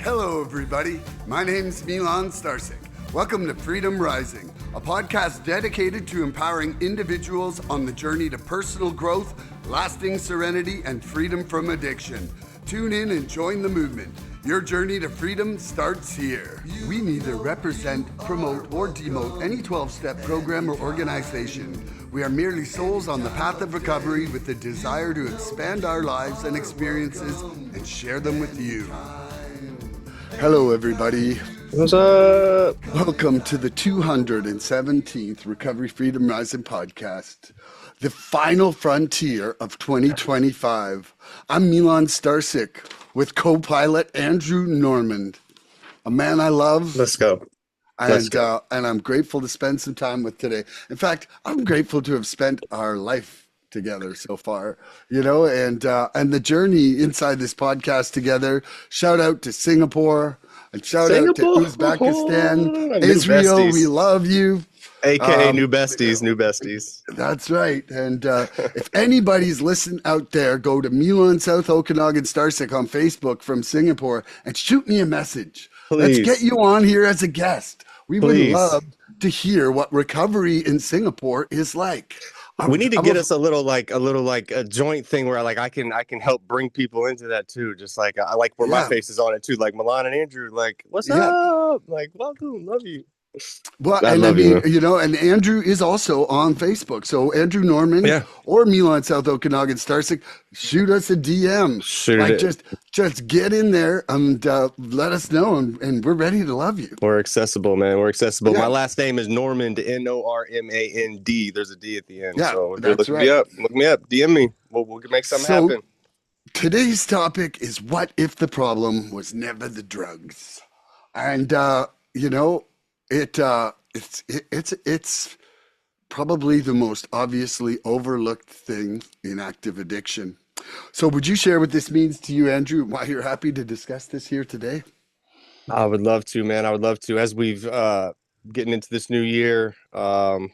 Hello, everybody. My name's Milan Starcic. Welcome to Freedom Rising, a podcast dedicated to empowering individuals on the journey to personal growth, lasting serenity, and freedom from addiction. Tune in and join the movement. Your journey to freedom starts here. We neither represent, promote, or demote any 12-step program or organization. We are merely souls on the path of recovery with the desire to expand our lives and experiences and share them with you. Hello, everybody. What's up? Welcome to the 217th Recovery Freedom Rising podcast, the final frontier of 2025. I'm Milan Starcic with co-pilot Andrew Normand, a man I love. Let's go. And I'm grateful to spend some time with today. In fact, I'm grateful to have spent our life together so far, and the journey inside this podcast together. Shout out to Singapore and shout out to Uzbekistan, Israel. Besties. We love you. AKA new besties. That's right. And if anybody's listening out there, go to Milan South Okanagan Starcic on Facebook from Singapore and shoot me a message. Please. Let's get you on here as a guest. We would love to hear what recovery in Singapore is like. We need to get us a little a joint thing where I can help bring people into that too. Just like I like where my face is on it too. Like Milan and Andrew, like, what's up? Like, welcome, love you. Well, and I mean, and Andrew is also on Facebook. So Andrew Normand or Milan South Okanagan Starcic, shoot us a DM. Just get in there and let us know, and we're ready to love you. We're accessible, man. We're accessible. Yeah. My last name is Normand, Normand. There's a D at the end. Yeah, so that's right. Look me up. DM me. We'll make something happen. Today's topic is, what if the problem was never the drugs? And It's probably the most obviously overlooked thing in active addiction. So would you share what this means to you, Andrew, why you're happy to discuss this here today? I would love to, man. I would love to. As we've getting into this new year, I'm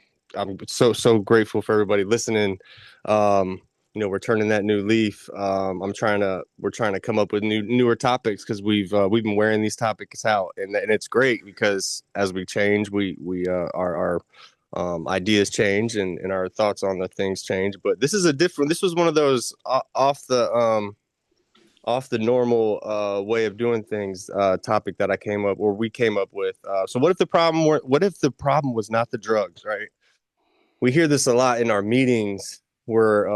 so grateful for everybody listening. We're turning that new leaf. We're trying to come up with newer topics, because we've been wearing these topics out, and it's great because as we change, our ideas change and our thoughts on the things change. But this was one of those off the normal way of doing things topic that we came up with. So what if the problem was not the drugs, right? We hear this a lot in our meetings where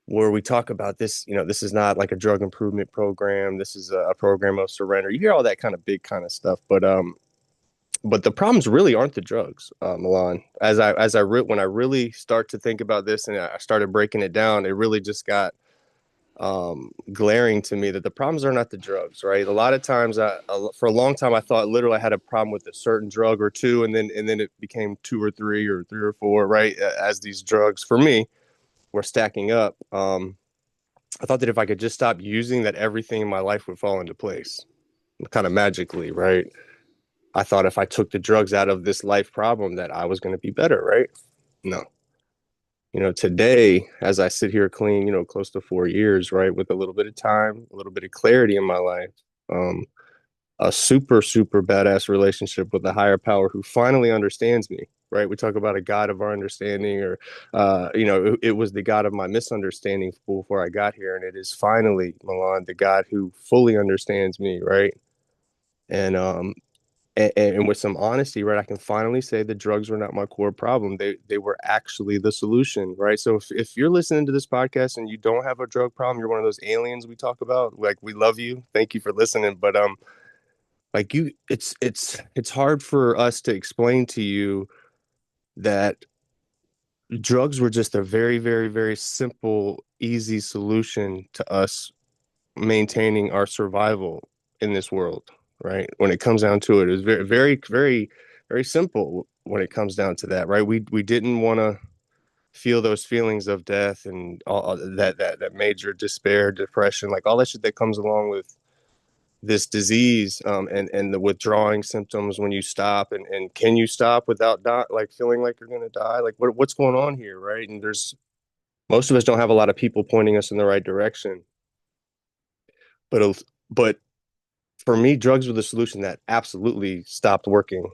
we talk about this, this is not like a drug improvement program. This is a program of surrender. You hear all that kind of big kind of stuff, but the problems really aren't the drugs, Milan. When I really start to think about this and I started breaking it down, it really just got glaring to me that the problems are not the drugs, right? A lot of times, for a long time, I thought literally I had a problem with a certain drug or two, and then it became two or three or four, right? As these drugs, for me, were stacking up. I thought that if I could just stop using, that everything in my life would fall into place, kind of magically, right? I thought if I took the drugs out of this life problem, that I was going to be better, right? No. Today, as I sit here clean, close to 4 years, right, with a little bit of time, a little bit of clarity in my life, a super, super badass relationship with a higher power who finally understands me, right? We talk about a God of our understanding, or, it was the God of my misunderstanding before I got here. And it is finally, Milan, the God who fully understands me, right? And with some honesty, right, I can finally say the drugs were not my core problem. They were actually the solution, right? So if you're listening to this podcast and you don't have a drug problem, you're one of those aliens we talk about. Like, we love you. Thank you for listening. But it's hard for us to explain to you that drugs were just a very, very, very simple, easy solution to us maintaining our survival in this world. Right. When it comes down to it, it's very, very, very, very simple when it comes down to that. Right. We didn't want to feel those feelings of death and all that major despair, depression, like all that shit that comes along with this disease, and the withdrawing symptoms when you stop, and can you stop without feeling like you're going to die? Like what's going on here? Right. And most of us don't have a lot of people pointing us in the right direction. But for me, drugs were the solution that absolutely stopped working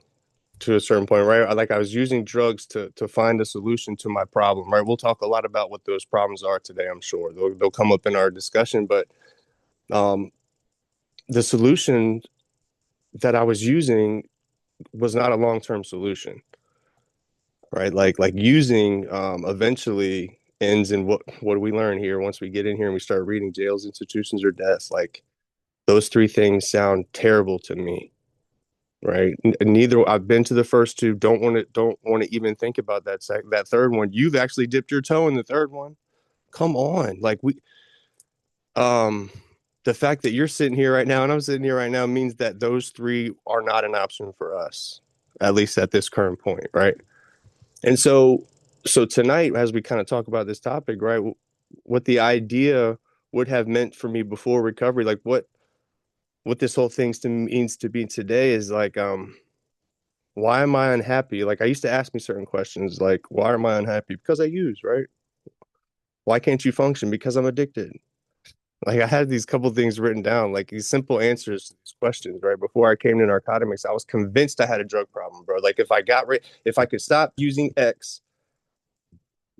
to a certain point, right? Like I was using drugs to find a solution to my problem, right? We'll talk a lot about what those problems are today. I'm sure they'll come up in our discussion, but um, the solution that I was using was not a long term solution, right? Like using eventually ends in what do we learn here once we get in here and we start reading jails, institutions, or deaths? Like those three things sound terrible to me, right? Neither I've been to the first two. Don't want to even think about that third one. You've actually dipped your toe in the third one. Come on, like we um. The fact that you're sitting here right now and I'm sitting here right now means that those three are not an option for us, at least at this current point, right? And so tonight, as we kind of talk about this topic, right, what the idea would have meant for me before recovery, like what this whole thing means to be today is like, why am I unhappy? Like I used to ask me certain questions, like, why am I unhappy? Because I use, right? Why can't you function? Because I'm addicted. Like I had these couple things written down, like these simple answers to these questions, right? Before I came to narcotics, I was convinced I had a drug problem, bro. Like if I could stop using X,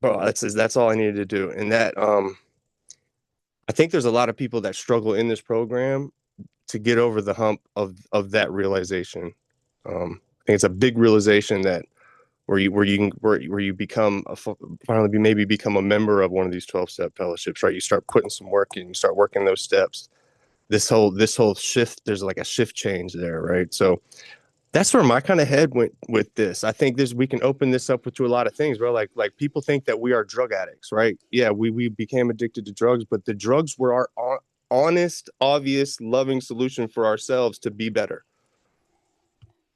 bro, that's all I needed to do. And that I think there's a lot of people that struggle in this program to get over the hump of that realization. I think it's a big realization that where you become finally maybe become a member of one of these 12-step fellowships, right? You start putting some work in, you start working those steps. This whole shift, there's like a shift change there, right? So that's where my kind of head went with this. I think this we can open this up to a lot of things, bro. Like people think that we are drug addicts, right? Yeah, we became addicted to drugs, but the drugs were our honest, obvious, loving solution for ourselves to be better.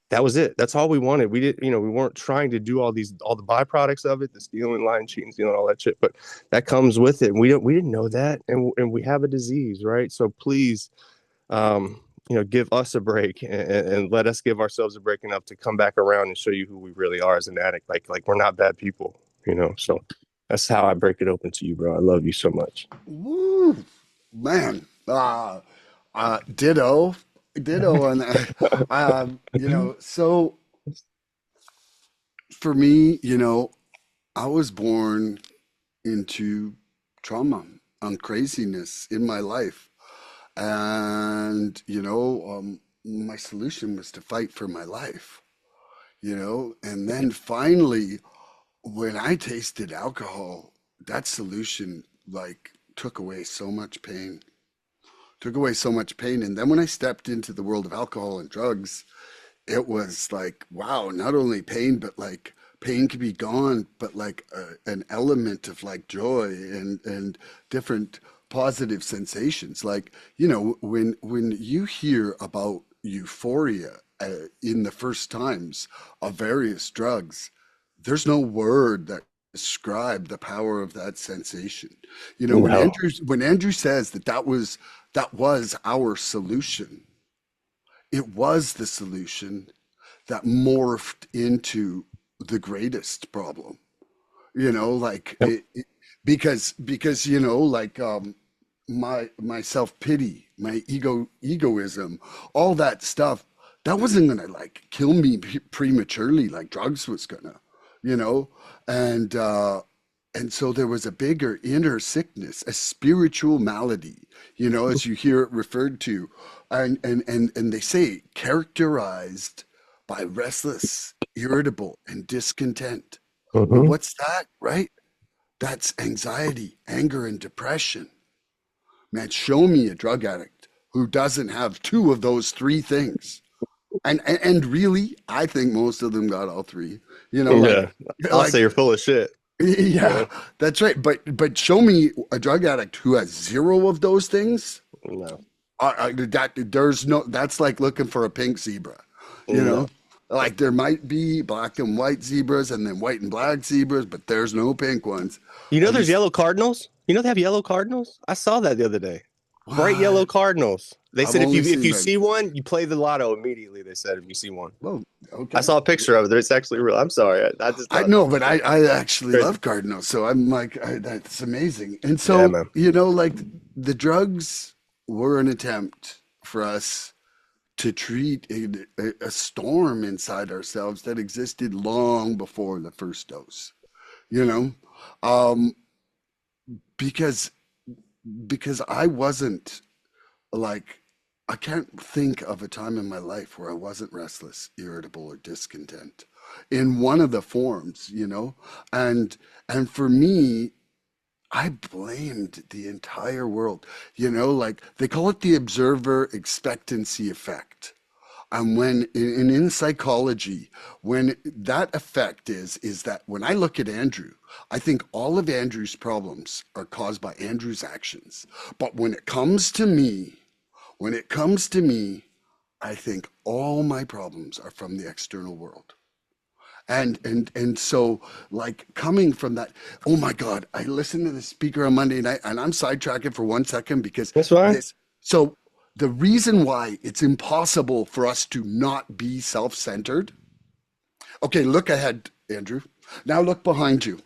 That was it. That's all we wanted. We did, we weren't trying to do all the byproducts of it, the stealing, lying, cheating, stealing, all that shit. But that comes with it. And we didn't know that, and we have a disease, right? So please, give us a break and let us give ourselves a break enough to come back around and show you who we really are as an addict. Like we're not bad people. So that's how I break it open to you, bro. I love you so much. Woo, man. Ditto, ditto on that. So for me, I was born into trauma and craziness in my life. And, my solution was to fight for my life, and then finally, when I tasted alcohol, that solution like took away so much pain. And then when I stepped into the world of alcohol and drugs, it was like, wow, not only pain, but like pain could be gone, but like an element of like joy and different positive sensations. Like, when you hear about euphoria in the first times of various drugs, there's no word that describe the power of that sensation. When No. Andrew says that was our solution, it was the solution that morphed into the greatest problem. Like Yep. because like my self-pity, my egoism, all that stuff, that wasn't gonna like kill me prematurely like drugs was gonna, you know and and so there was a bigger inner sickness, a spiritual malady, as you hear it referred to, and they say characterized by restless, irritable, and discontent. Well, Mm-hmm. what's that, right? That's anxiety, anger, and depression. Man, show me a drug addict who doesn't have two of those three things. And really, I think most of them got all three. Like Yeah. I'll say like you're full of shit. yeah, Yeah. that's right. But show me a drug addict who has zero of those things. No. That's like looking for a pink zebra, you No. know? Like there might be black and white zebras and then white and black zebras, but there's no pink ones. At There's least yellow cardinals. They have yellow cardinals. I saw that the other day. Bright yellow what? cardinals. They I've said only if seen you like, see one, you play the lotto immediately. They said if you see one. well, I okay. saw a picture of it. It's actually real. I'm sorry. I just I thought know, but I actually crazy. love Cardinals, so I'm like, that's amazing. And Yeah, so, man. like the drugs were an attempt for us. to treat a storm inside ourselves that existed long before the first dose, you know, um, because I wasn't like, I can't think of a time in my life where I wasn't restless, irritable, or discontent in one of the forms, you know, and for me, I blamed the entire world. You know, like they call it the observer expectancy effect. And when in psychology, when that effect is that when I look at Andrew, I think all of Andrew's problems are caused by Andrew's actions. But when it comes to me, I think all my problems are from the external world. And so like coming from that, oh my God, I listened to the speaker on Monday night, and I'm sidetracking for 1 second because That's fine. this so the reason why it's impossible for us to not be self-centered. Okay, look ahead, Andrew. Now look behind you.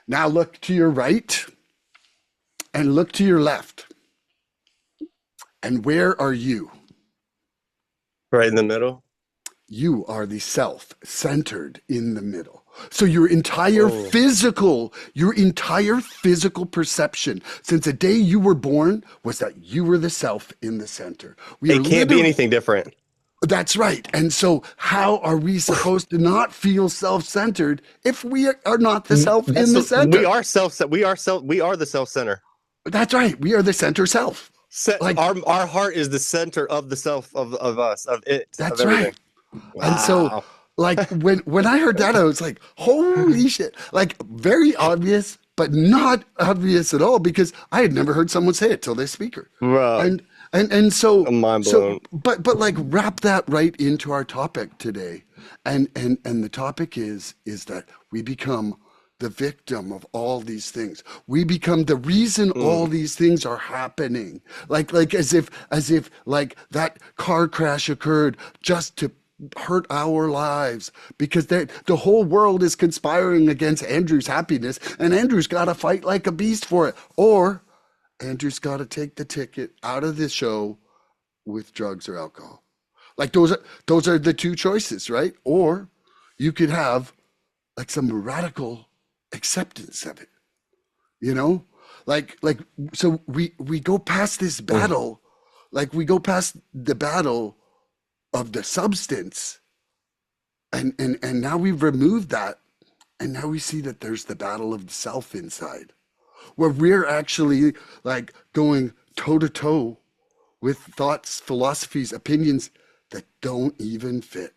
Now look to your right and look to your left. And where are you? Right in the middle. You are the self centered in the middle. So Oh, your entire physical perception since the day you were born was that you were the self in the center. We are it can't be literally, anything different. that's right. And so how are we supposed to not feel self-centered if we are not the self in the We center? are we are the self center. That's right. We are the center self. Like, Our heart is the center of the self of us, of it, of that's right. everything. And so, Wow. like when I heard that, I was like, "Holy shit!" Like very obvious, but not obvious at all because I had never heard someone say it till this speaker. Bro, And and so I'm mind blown. but like wrap that right into our topic today, and the topic is that we become the victim of all these things. We become the reason all Mm. these things are happening. Like as if like that car crash occurred just to hurt our lives because the whole world is conspiring against Andrew's happiness, and Andrew's got to fight like a beast for it, or Andrew's got to take the ticket out of the show with drugs or alcohol. Like those are the two choices, right? Or you could have like some radical acceptance of it, you know? Like so we go past this Mm. battle, like we go past the battle of the substance, and now we've removed that, and now we see that there's the battle of the self inside, where we're actually like going toe to toe with thoughts, philosophies, opinions that don't even fit,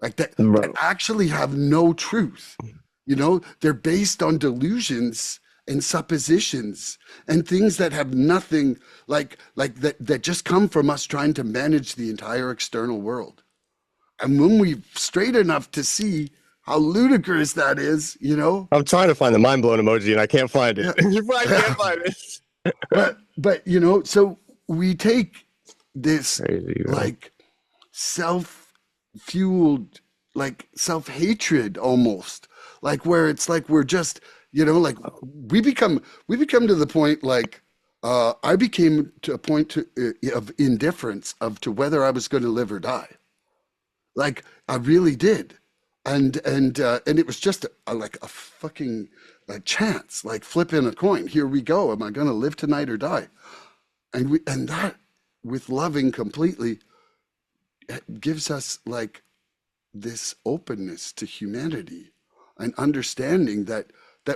like that Bro. actually have no truth. You know, they're based on delusions and suppositions and things that have nothing, like that just come from us trying to manage the entire external world. And when we straight enough to see how ludicrous that is, you know, I'm trying to find the mind blown emoji and I can't find it. yeah, I can't find it. but you know, so we take this Crazy, bro. like self fueled, like self hatred almost, like where it's like we're just, you know, like we become to the point like I became to a point of indifference of to whether I was going to live or die. Like I really did, and it was just like a fucking chance, like flipping a coin. Here we go. Am I going to live tonight or die? And that with loving completely gives us like this openness to humanity and understanding that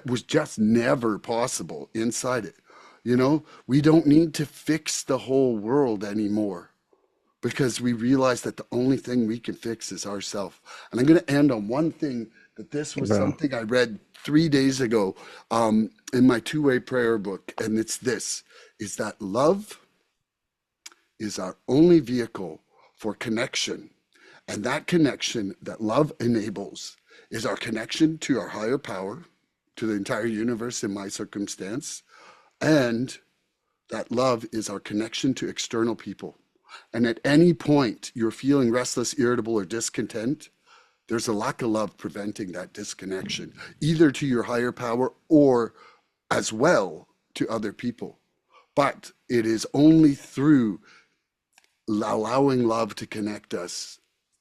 was just never possible inside it. You know, we don't need to fix the whole world anymore because we realize that the only thing we can fix is ourself. And I'm going to end on one thing that this was Bro. something I read 3 days ago in my two-way prayer book. And it's this, is that love is our only vehicle for connection. And that connection that love enables is our connection to our higher power, to the entire universe in my circumstance, and that love is our connection to external people. And at any point you're feeling restless, irritable, or discontent, there's a lack of love preventing that disconnection, either to your higher power or as well to other people. But it is only through allowing love to connect us,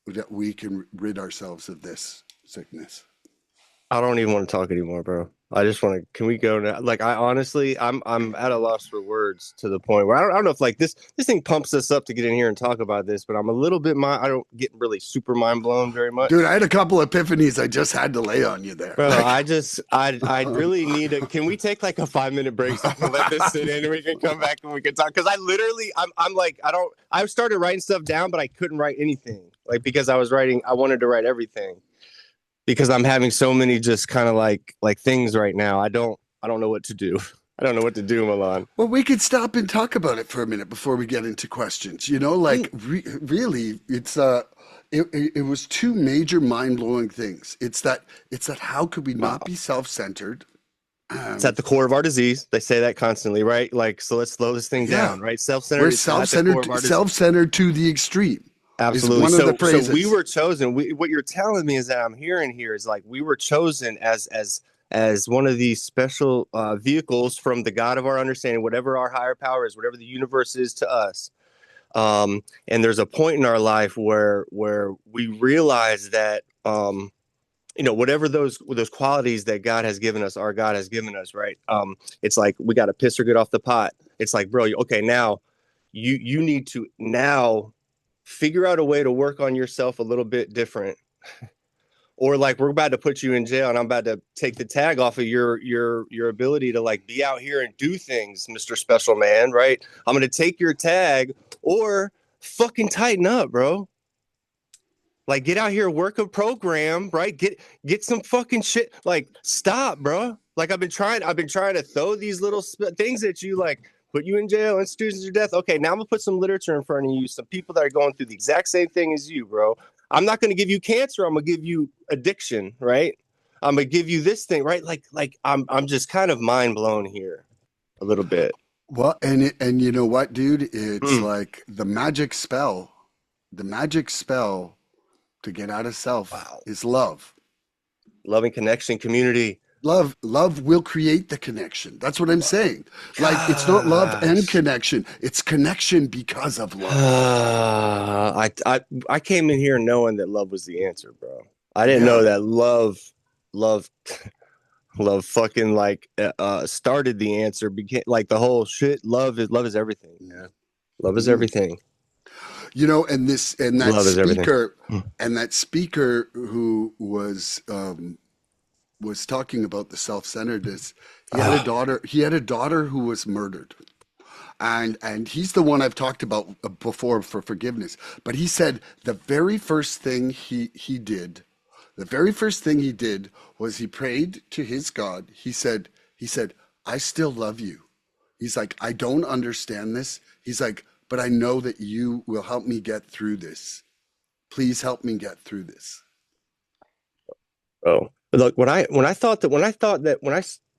that we can rid ourselves of this sickness. I don't even want to talk anymore, bro. I just want to. Can we go now? Like, I honestly, I'm at a loss for words to the point where I don't know if like this thing pumps us up to get in here and talk about this, but I'm a little bit I don't get really super mind blown very Dude, much. I had a couple epiphanies I just had to lay on you there. Bro, Like, I really need a. Can we take like a 5-minute break so I can let this sit in and we can come back and we can talk? Because I literally, I'm like, I started writing stuff down, but I couldn't write anything. Like, because I wanted to write everything because I'm having so many just kind of like things right now. I don't know what to do. I don't know what to do, Milan. well, we could stop and talk about it for a minute before we get into questions. You know, like really, it was two major mind blowing things. It's that how could we not Wow. be self centered? It's at the core of our disease. They say that constantly, right? Like, so let's slow this thing Yeah, down, right? we're Self-centered is self at the core centered, of our disease. self centered to the extreme. Is Absolutely. one of the So we phrases. were chosen. What you're telling me is that I'm hearing here is like we were chosen as one of these special vehicles from the God of our understanding, whatever our higher power is, whatever the universe is to us. And there's a point in our life where we realize that whatever those qualities that God has given us, our God has given us, right? It's like we got to piss or get off the pot. It's like, bro, okay, now you need to now figure out a way to work on yourself a little bit different. Or like we're about to put you in jail and I'm about to take the tag off of your ability to like be out here and do things, Mr. Special Man, right? I'm gonna take your tag or fucking tighten up, bro. Like get out here, work a program, right? Get some fucking shit. Like stop, bro. Like I've been trying to throw these little things at you, like put you in jail, institutions of death. Okay, now I'm gonna put some literature in front of you, some people that are going through the exact same thing as you, bro. I'm not gonna give you cancer. I'm gonna give you addiction, right? I'm gonna give you this thing, right? Like I'm just kind of mind blown here a little bit. Well, and you know what, dude? It's Mm. like the magic spell to get out of self Wow. is love. Loving connection, community. Love will create the connection. That's what I'm saying. Like it's not love and Gosh. connection. It's connection because of love. I came in here knowing that love was the answer, bro. I didn't Yeah. know that love love fucking like started the answer, became like the whole shit. Love is everything, man. Love is Mhm. everything. You know, and this Love is everything. and that speaker who was talking about the self-centeredness, he had a Ah, daughter. He had a daughter who was murdered. And he's the one I've talked about before for forgiveness. But he said the very first thing the very first thing he did was he prayed to his God. He said, I still love you. He's like, I don't understand this. He's like, but I know that you will help me get through this. Please help me get through this. oh, look, when I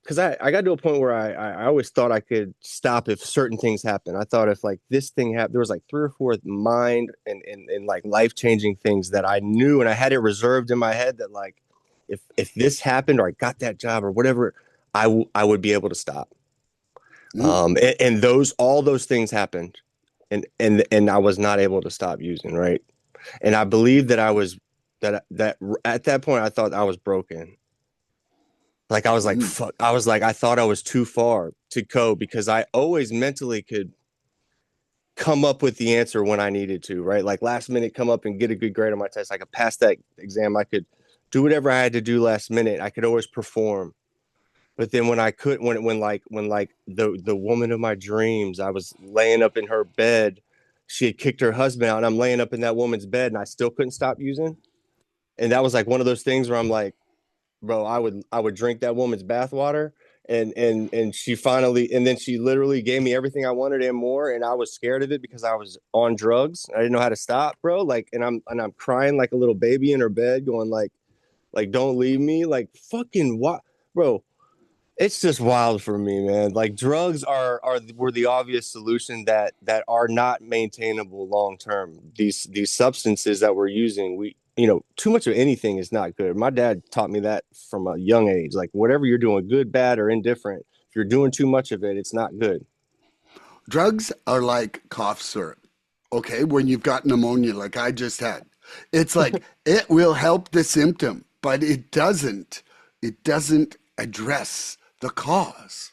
because I got to a point where I always thought I could stop if certain things happen. I thought if like this thing happened, there was like three or four mind and like life changing things that I knew and I had it reserved in my head that like if this happened or I got that job or whatever, I would be able to stop. Mm, And those all those things happened, and I was not able to stop using, right. And I believe that I was that at that point I thought I was broken. Like I was like, mm. fuck. I was like, I thought I was too far to go because I always mentally could come up with the answer when I needed to, right? Like last minute, come up and get a good grade on my test. I could pass that exam. I could do whatever I had to do last minute. I could always perform. But then when I could, when the woman of my dreams, I was laying up in her bed. She had kicked her husband out, and I'm laying up in that woman's bed, and I still couldn't stop using. And that was like one of those things where I'm like, bro, I would drink that woman's bathwater, and she finally, and then she literally gave me everything I wanted and more, and I was scared of it because I was on drugs. I didn't know how to stop, bro. Like, and I'm crying like a little baby in her bed, going like don't leave me, like fucking what, bro. It's just wild for me, man. Like drugs were the obvious solution that are not maintainable long term. These substances that we're using, too much of anything is not good. My dad taught me that from a young age. Like whatever you're doing, good, bad, or indifferent, if you're doing too much of it, it's not good. Drugs are like cough syrup okay, when you've got pneumonia like I just had. It's like it will help the symptom, but it doesn't address the cause.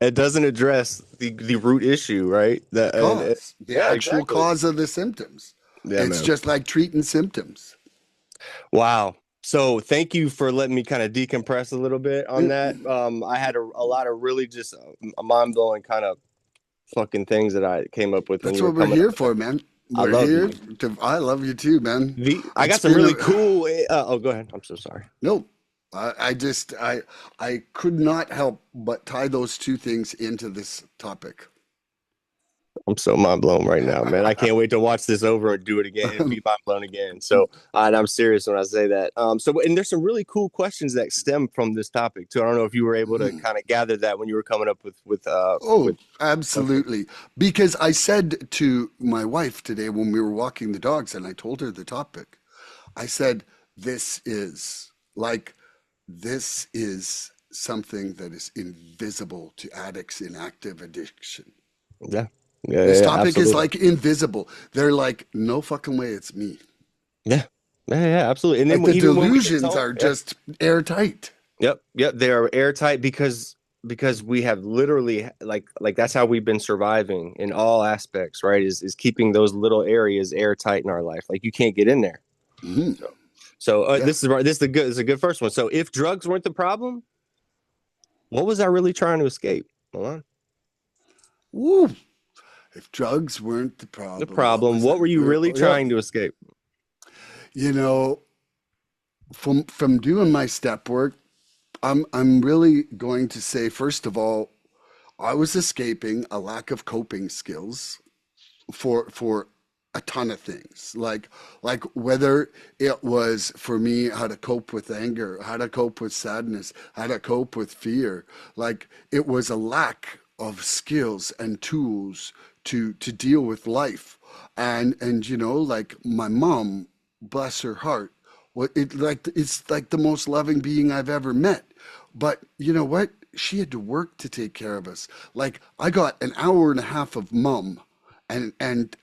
It doesn't address the root issue, right? The cause, the Yeah, actual exactly. cause of the symptoms. Yeah, It's man. just like treating symptoms. Wow. So thank you for letting me kind of decompress a little bit on that. I had a lot of really just mind blowing kind of fucking things that I came up with when That's you were what we're coming up here with that. for, man. I We're love here you. to. I love you too, man. I It's got some been really a cool. Oh, go ahead. I'm so sorry. no. I could not help but tie those two things into this topic. I'm so mind blown right now, man. I can't wait to watch this over and do it again and be mind blown again. So, and I'm serious when I say that. And there's some really cool questions that stem from this topic too. I don't know if you were able to kind of gather that when you were coming up with Oh, questions. absolutely. Because I said to my wife today when we were walking the dogs, and I told her the topic, I said, this is like, this is something that is invisible to addicts in active addiction. Yeah, yeah, yeah, This yeah, topic is absolutely. like invisible. They're like, no fucking way, it's me. Yeah, yeah, yeah, absolutely. And Like then the even when we get delusions told, are yeah, just airtight. yep, yep, they are airtight because we have literally like that's how we've been surviving in all aspects, right? Is keeping those little areas airtight in our life. Like you can't get in there. Mhm. So, so Yeah. this is a good first one. So if drugs weren't the problem, what was I really trying to escape? Hold on. Woo. If drugs weren't the The problem, what problem. was What I? were you really Yeah. trying to escape? You know, from doing my step work, I'm really going to say first of all, I was escaping a lack of coping skills for a ton of things. Like whether it was for me how to cope with anger, how to cope with sadness, how to cope with fear. Like it was a lack of skills and tools to deal with life. And like my mom, bless her heart, it's like the most loving being I've ever met. But you know what? She had to work to take care of us. Like I got an hour and a half of mom and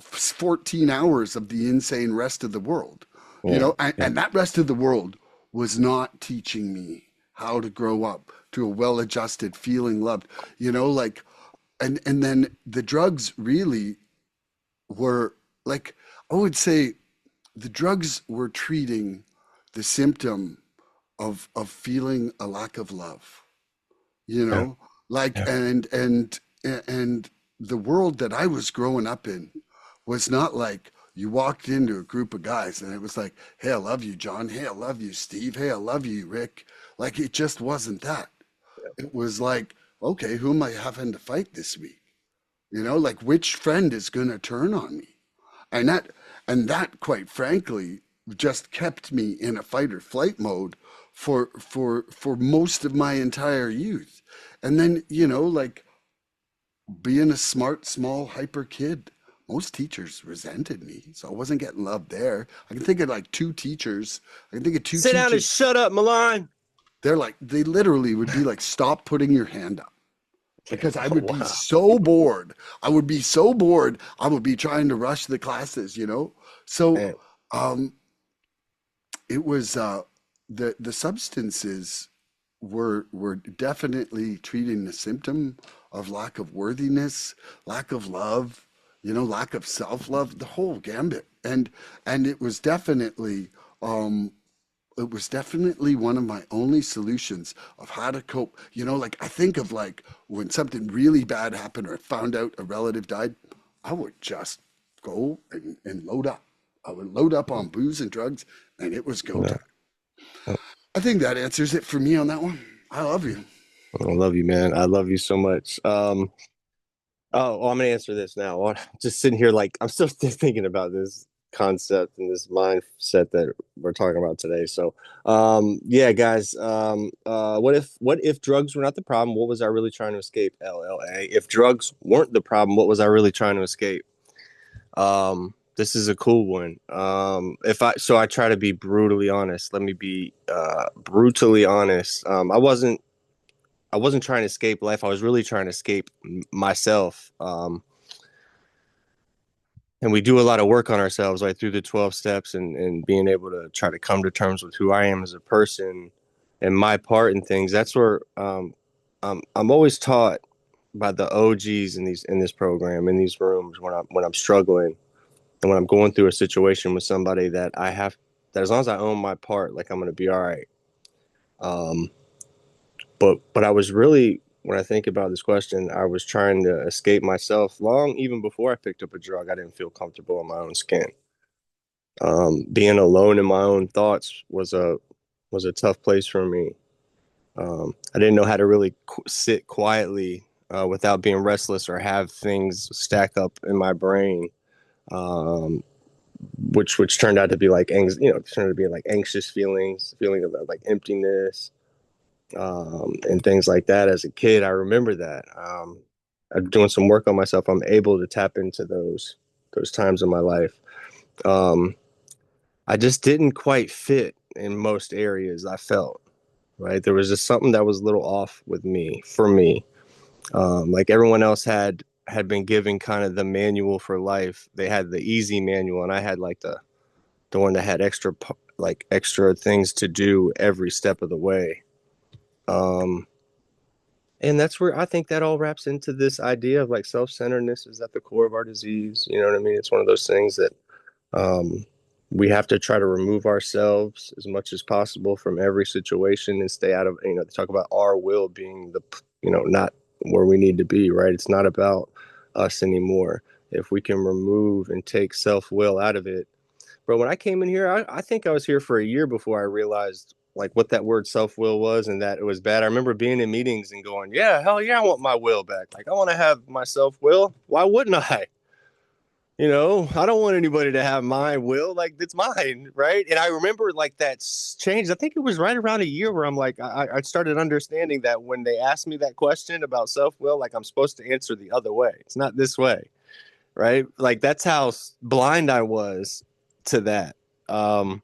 14 hours of the insane rest of the world. You Yeah, know, and, yeah, and that rest of the world was not teaching me how to grow up to a well-adjusted feeling loved. Like and then the drugs really were like, I would say the drugs were treating the symptom of feeling a lack of love, you yeah, know, like yeah. and the world that I was growing up in was not like you walked into a group of guys and it was like, hey, I love you, John. Hey, I love you, Steve. Hey, I love you, Rick. Like it just wasn't that. It was like, okay, who am I having to fight this week? Like which friend is going to turn on me? And that quite frankly just kept me in a fight or flight mode for most of my entire youth. And then, like being a smart, small, hyper kid, most teachers resented me. So I wasn't getting love there. I can think of like two teachers. I can think of two Sit down and teachers. shut up, Milan. They literally would be like, stop putting your hand up. Because I would be Wow. so bored. I would be so bored. I would be trying to rush the classes. So Man, um, it was the substances were definitely treating the symptom of lack of worthiness, lack of love, lack of self-love, the whole gambit. And um it was definitely one of my only solutions of how to cope. Like I think of like when something really bad happened or I found out a relative died, I would just go and load up. I would load up on booze and drugs and it was go no, time. no. I think that answers it for me on that one. I love you. I love you, man. I love you so much. I'm gonna answer this now. Just sitting here, like I'm still thinking about this concept and this mindset that we're talking about today. So, yeah, guys. What if drugs were not the problem? What was I really trying to escape? LLA. If drugs weren't the problem, what was I really trying to escape? This is a cool one. If I so I try to be brutally honest. Let me be brutally honest. I wasn't trying to escape life. I was really trying to escape myself. and we do a lot of work on ourselves, like through the 12 steps, and being able to try to come to terms with who I am as a person and my part in things. That's where I'm always taught by the OGs in this program, in these rooms, when I'm struggling and when I'm going through a situation with somebody, that I have that as long as I own my part, like I'm gonna be all right. Um, but I was really, when I think about this question, I was trying to escape myself long even before I picked up a drug. I didn't feel comfortable in my own skin. Being alone in my own thoughts was a tough place for me. I didn't know how to really sit quietly without being restless or have things stack up in my brain, um, which turned out to be like turned to be like anxious feelings, feeling of like emptiness, and things like that. As a kid, I remember that. I'm doing some work on myself. I'm able to tap into those times in my life. Um, I just didn't quite fit in most areas. I felt right. There was just something that was a little off with me, for me. Like everyone else had been given kind of the manual for life. They had the easy manual, and I had like the one that had extra things to do every step of the way. Um, and that's where I think that all wraps into this idea of like self-centeredness is at the core of our disease. You know what I mean? It's one of those things that um, we have to try to remove ourselves as much as possible from every situation and stay out of, they talk about our will being not where we need to be, right? It's not about us anymore. If we can remove and take self-will out of it. But when I came in here, I think I was here for a year before I realized like what that word self-will was and that it was bad. I remember being in meetings and going, yeah, hell yeah, I want my will back. Like I want to have my self-will. Why wouldn't I? I don't want anybody to have my will. Like it's mine, right? And I remember like that changed. I think it was right around a year where I'm like, I started understanding that when they asked me that question about self-will, like I'm supposed to answer the other way. It's not this way, right? Like that's how blind I was to that. Um,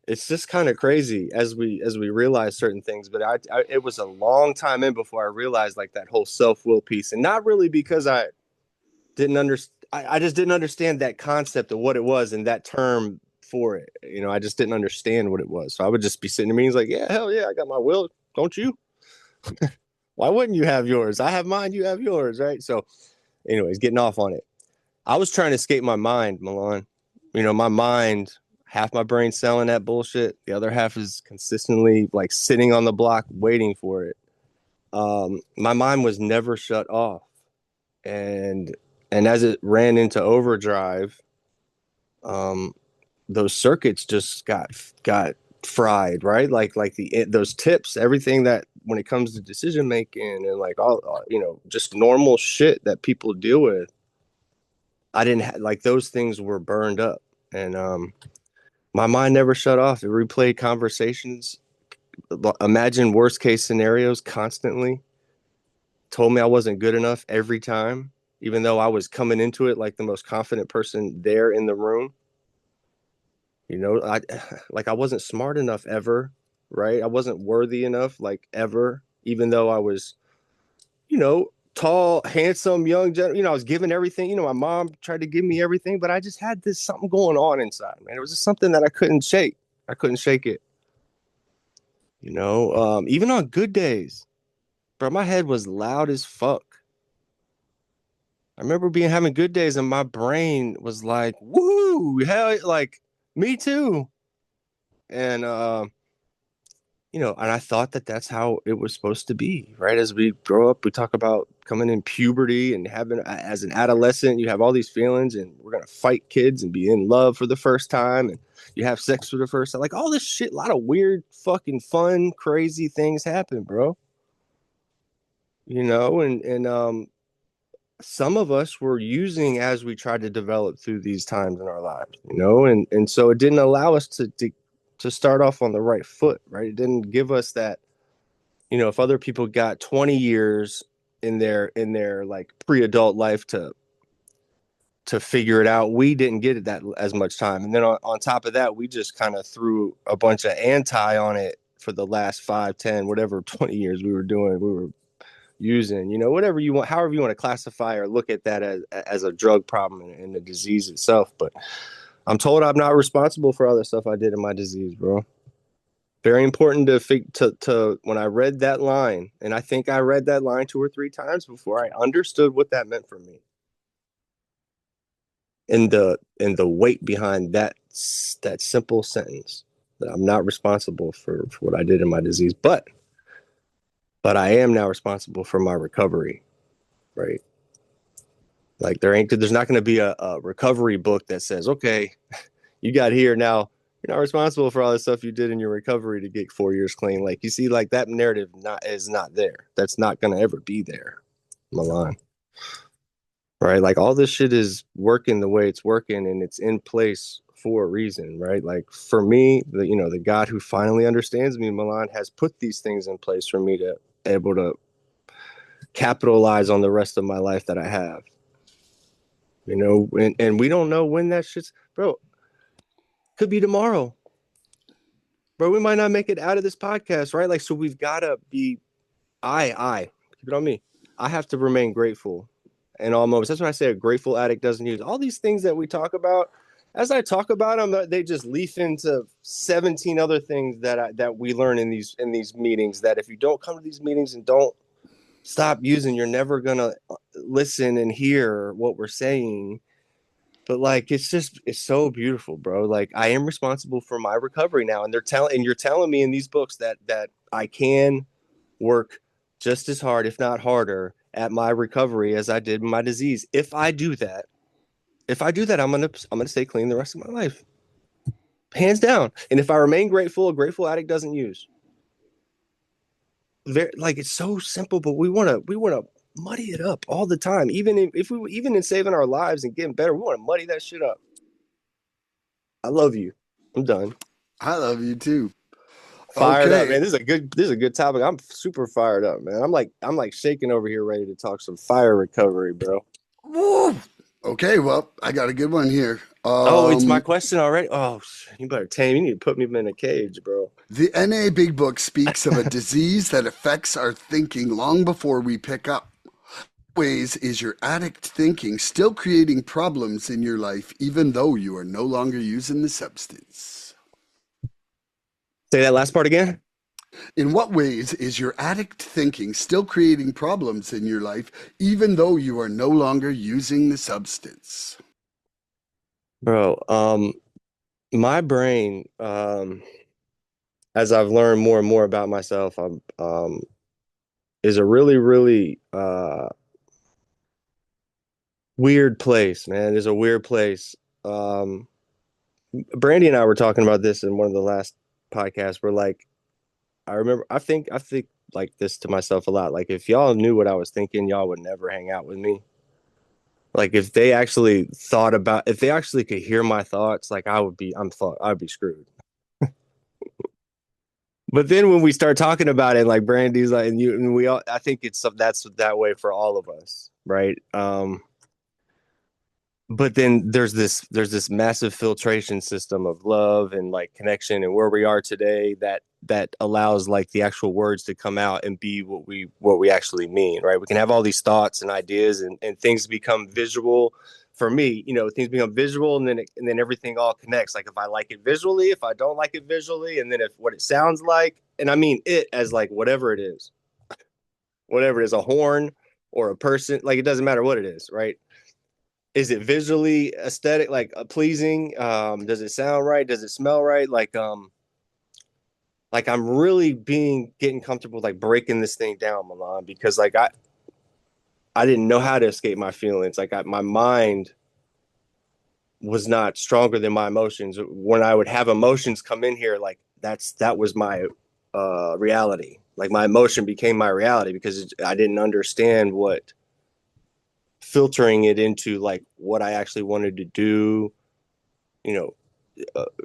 it's just kind of crazy as we realize certain things. But it was a long time in before I realized like that whole self-will piece, and not really because didn't understand. I just didn't understand that concept of what it was and that term for it. I just didn't understand what it was. So I would just be sitting in meetings like, yeah, hell yeah, I got my will. Don't you? Why wouldn't you have yours? I have mine. You have yours, right? So, anyways, getting off on it. I was trying to escape my mind, Milan. My mind, half my brain selling that bullshit. The other half is consistently like sitting on the block waiting for it. My mind was never shut off. And as it ran into overdrive, um, those circuits just got fried, right? Like those tips, everything that when it comes to decision making and like all just normal shit that people deal with, I didn't like those things were burned up, and my mind never shut off. It replayed conversations, imagine worst case scenarios constantly. Told me I wasn't good enough every time, even though I was coming into it like the most confident person there in the room. I like I wasn't smart enough ever, right? I wasn't worthy enough like ever, even though I was, tall, handsome, young. I was given everything. My mom tried to give me everything, but I just had this something going on inside, man. It was just something that I couldn't shake. I couldn't shake it. Even on good days, bro, my head was loud as fuck. I remember having good days, and my brain was like, "Woo, hell, like me too." And and I thought that that's how it was supposed to be, right? As we grow up, we talk about coming in puberty and having, as an adolescent, you have all these feelings, and we're gonna fight kids and be in love for the first time, and you have sex for the first time, like all this shit. A lot of weird, fucking fun, crazy things happen, bro. And some of us were using as we tried to develop through these times in our lives, and so it didn't allow us to start off on the right foot, right? It didn't give us that. If other people got 20 years in their like pre-adult life to figure it out, we didn't get it that as much time. And then on top of that, we just kind of threw a bunch of anti on it for the last 5, 10, whatever 20 years we were doing. We were using, whatever you want, however you want to classify or look at that as a drug problem and the disease itself. But I'm told I'm not responsible for all the stuff I did in my disease, bro. Very important to when I read that line, and I think I read that line 2 or 3 times before I understood what that meant for me, and the weight behind that simple sentence, that I'm not responsible for what I did in my disease, but I am now responsible for my recovery, right? Like there's not going to be a recovery book that says, okay, you got here now. You're not responsible for all the stuff you did in your recovery to get 4 years clean. Like, you see, like, that narrative is not there. That's not going to ever be there, Milan. Right? Like, all this shit is working the way it's working, and it's in place for a reason, right? Like, for me, the God who finally understands me, Milan, has put these things in place for me to able to capitalize on the rest of my life that I have. And we don't know when that shit's, bro. Could be tomorrow, bro. We might not make it out of this podcast, right? Like, so we've got to be, I keep it on me. I have to remain grateful in all moments. That's what I say. A grateful addict doesn't use all these things that we talk about. As I talk about them, they just leaf into 17 other things that we learn in these meetings. That if you don't come to these meetings and don't stop using, you're never gonna listen and hear what we're saying. But like, it's so beautiful, bro. Like, I am responsible for my recovery now, and you're telling me in these books that I can work just as hard, if not harder, at my recovery as I did in my disease. If I do that, I'm gonna stay clean the rest of my life, hands down. And if I remain grateful, a grateful addict doesn't use. Like, it's so simple, but we wanna muddy it up all the time. Even in saving our lives and getting better, we want to muddy that shit up. I love you. I'm done. I love you too. Fired up, Okay. man. This is a good topic. I'm super fired up, man. I'm like shaking over here, ready to talk some fire recovery, bro. Woo! Okay, well, I got a good one here. Oh, it's my question already. Oh, you better tame. You need to put me in a cage, bro. The NA Big Book speaks of a disease that affects our thinking long before we pick up. Ways is your addict thinking still creating problems in your life even though you are no longer using the substance? Say that last part again. In what ways is your addict thinking still creating problems in your life even though you are no longer using the substance? Bro, my brain, as I've learned more and more about myself, is a really, really weird place, man. It's a weird place. Um, Brandy and I were talking about this in one of the last podcasts. We're like, I think like this to myself a lot. Like, if y'all knew what I was thinking, y'all would never hang out with me. Like, if they actually if they actually could hear my thoughts, like, I'd be screwed. But then when we start talking about it, like Brandy's like, and we all, I think that's that way for all of us, right? But then there's this massive filtration system of love and like connection and where we are today that allows like the actual words to come out and be what we actually mean, right? We can have all these thoughts and ideas and things become visual. For me, things become visual, and then everything all connects. Like, if I like it visually, if I don't like it visually, and then if what it sounds like, and I mean it as like whatever it is, a horn or a person, like, it doesn't matter what it is, right? Is it visually aesthetic, like, pleasing? Does it sound right? Does it smell right? Like I'm really getting comfortable, like, breaking this thing down, Milan, because like I didn't know how to escape my feelings. Like, my mind was not stronger than my emotions. When I would have emotions come in here, like, that was my reality. Like, my emotion became my reality because I didn't understand what filtering it into, like, what I actually wanted to do, you know,